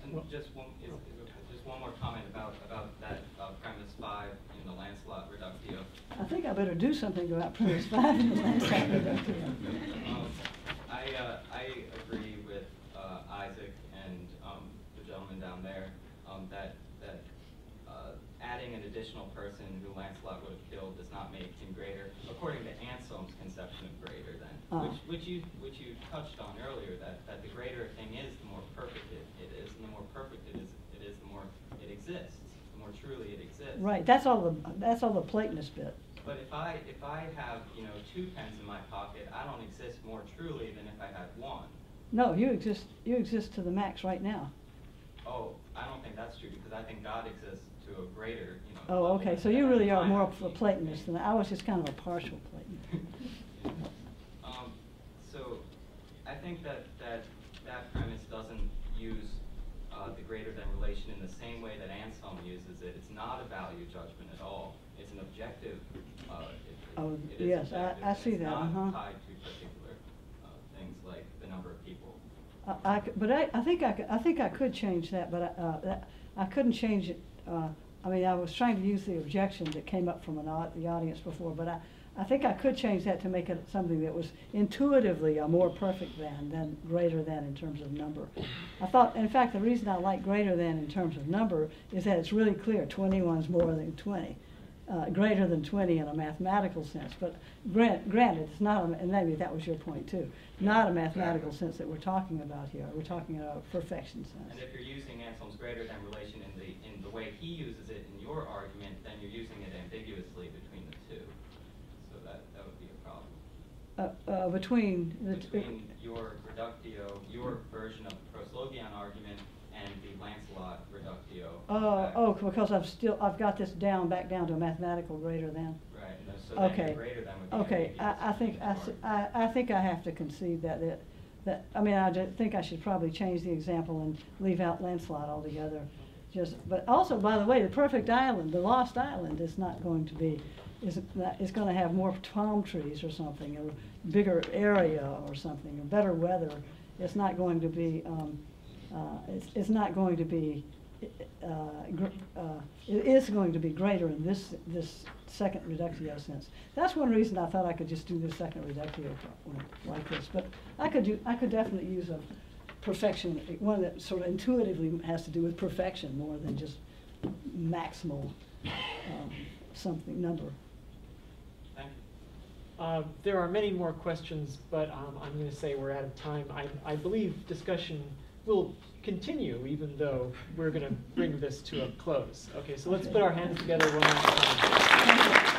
Speaker 9: And just one more comment about that premise 5 in the Lancelot Reductio.
Speaker 2: I think I better do something about premise 5 in the Lancelot Reductio.
Speaker 9: I agree with Isaac and the gentleman down there that adding an additional person who Lancelot would have killed does not make him greater, according to Anselm's conception of greater than, which you touched on earlier, that the greater a thing is, the more perfect it is, and the more perfect it is, the more it exists, the more truly it exists.
Speaker 2: Right. That's all the Platonist bit.
Speaker 9: But if I have 2 pens in my pocket, I don't exist more truly than if I had 1.
Speaker 2: No, you exist to the max right now.
Speaker 9: Oh, I don't think that's true, because I think God exists to a greater,
Speaker 2: Oh, okay. So you really are more of a Platonist than I was. Just kind of a partial Platonist.
Speaker 9: So I think that premise doesn't use the greater than relation in the same way that Anselm uses it. It's not a value judgment at all. It's an objective. It is
Speaker 2: yes,
Speaker 9: objective.
Speaker 2: I see that.
Speaker 9: It's not tied to particular things like the number of people.
Speaker 2: I think I could change that, but I couldn't change it. I mean, I was trying to use the objection that came up from the audience before, but I think I could change that to make it something that was intuitively a more perfect than greater than in terms of number. I thought, in fact, the reason I like greater than in terms of number is that it's really clear 21 is more than 20. Greater than 20 in a mathematical sense, but granted, it's not, and maybe that was your point too, not a mathematical sense that we're talking about here. We're talking about a perfection sense.
Speaker 9: And if you're using Anselm's greater than relation in the way he uses it in your argument, then you're using it ambiguously between the two. So that would be a problem.
Speaker 2: Between
Speaker 9: your reductio, your version of the proslogion argument, and the Lancelot reductio.
Speaker 2: Because I've got this back down to a mathematical greater than.
Speaker 9: Right. So okay. Greater than would be
Speaker 2: okay. I think I have to concede that I mean, I think I should probably change the example and leave out Lancelot altogether. But also, by the way, the perfect island, the lost island, is not going to be. Is going to have more palm trees or something, or bigger area or something, or better weather. It's not going to be. It's not going to be. It is going to be greater in this second reductio sense. That's one reason I thought I could just do this second reductio like this. But I could definitely use a perfection, one that sort of intuitively has to do with perfection more than just maximal something number.
Speaker 9: Thank you.
Speaker 1: There are many more questions, but I'm going to say we're out of time. I believe discussion will continue, even though we're going to bring this to a close. Okay, so let's put our hands together one last time.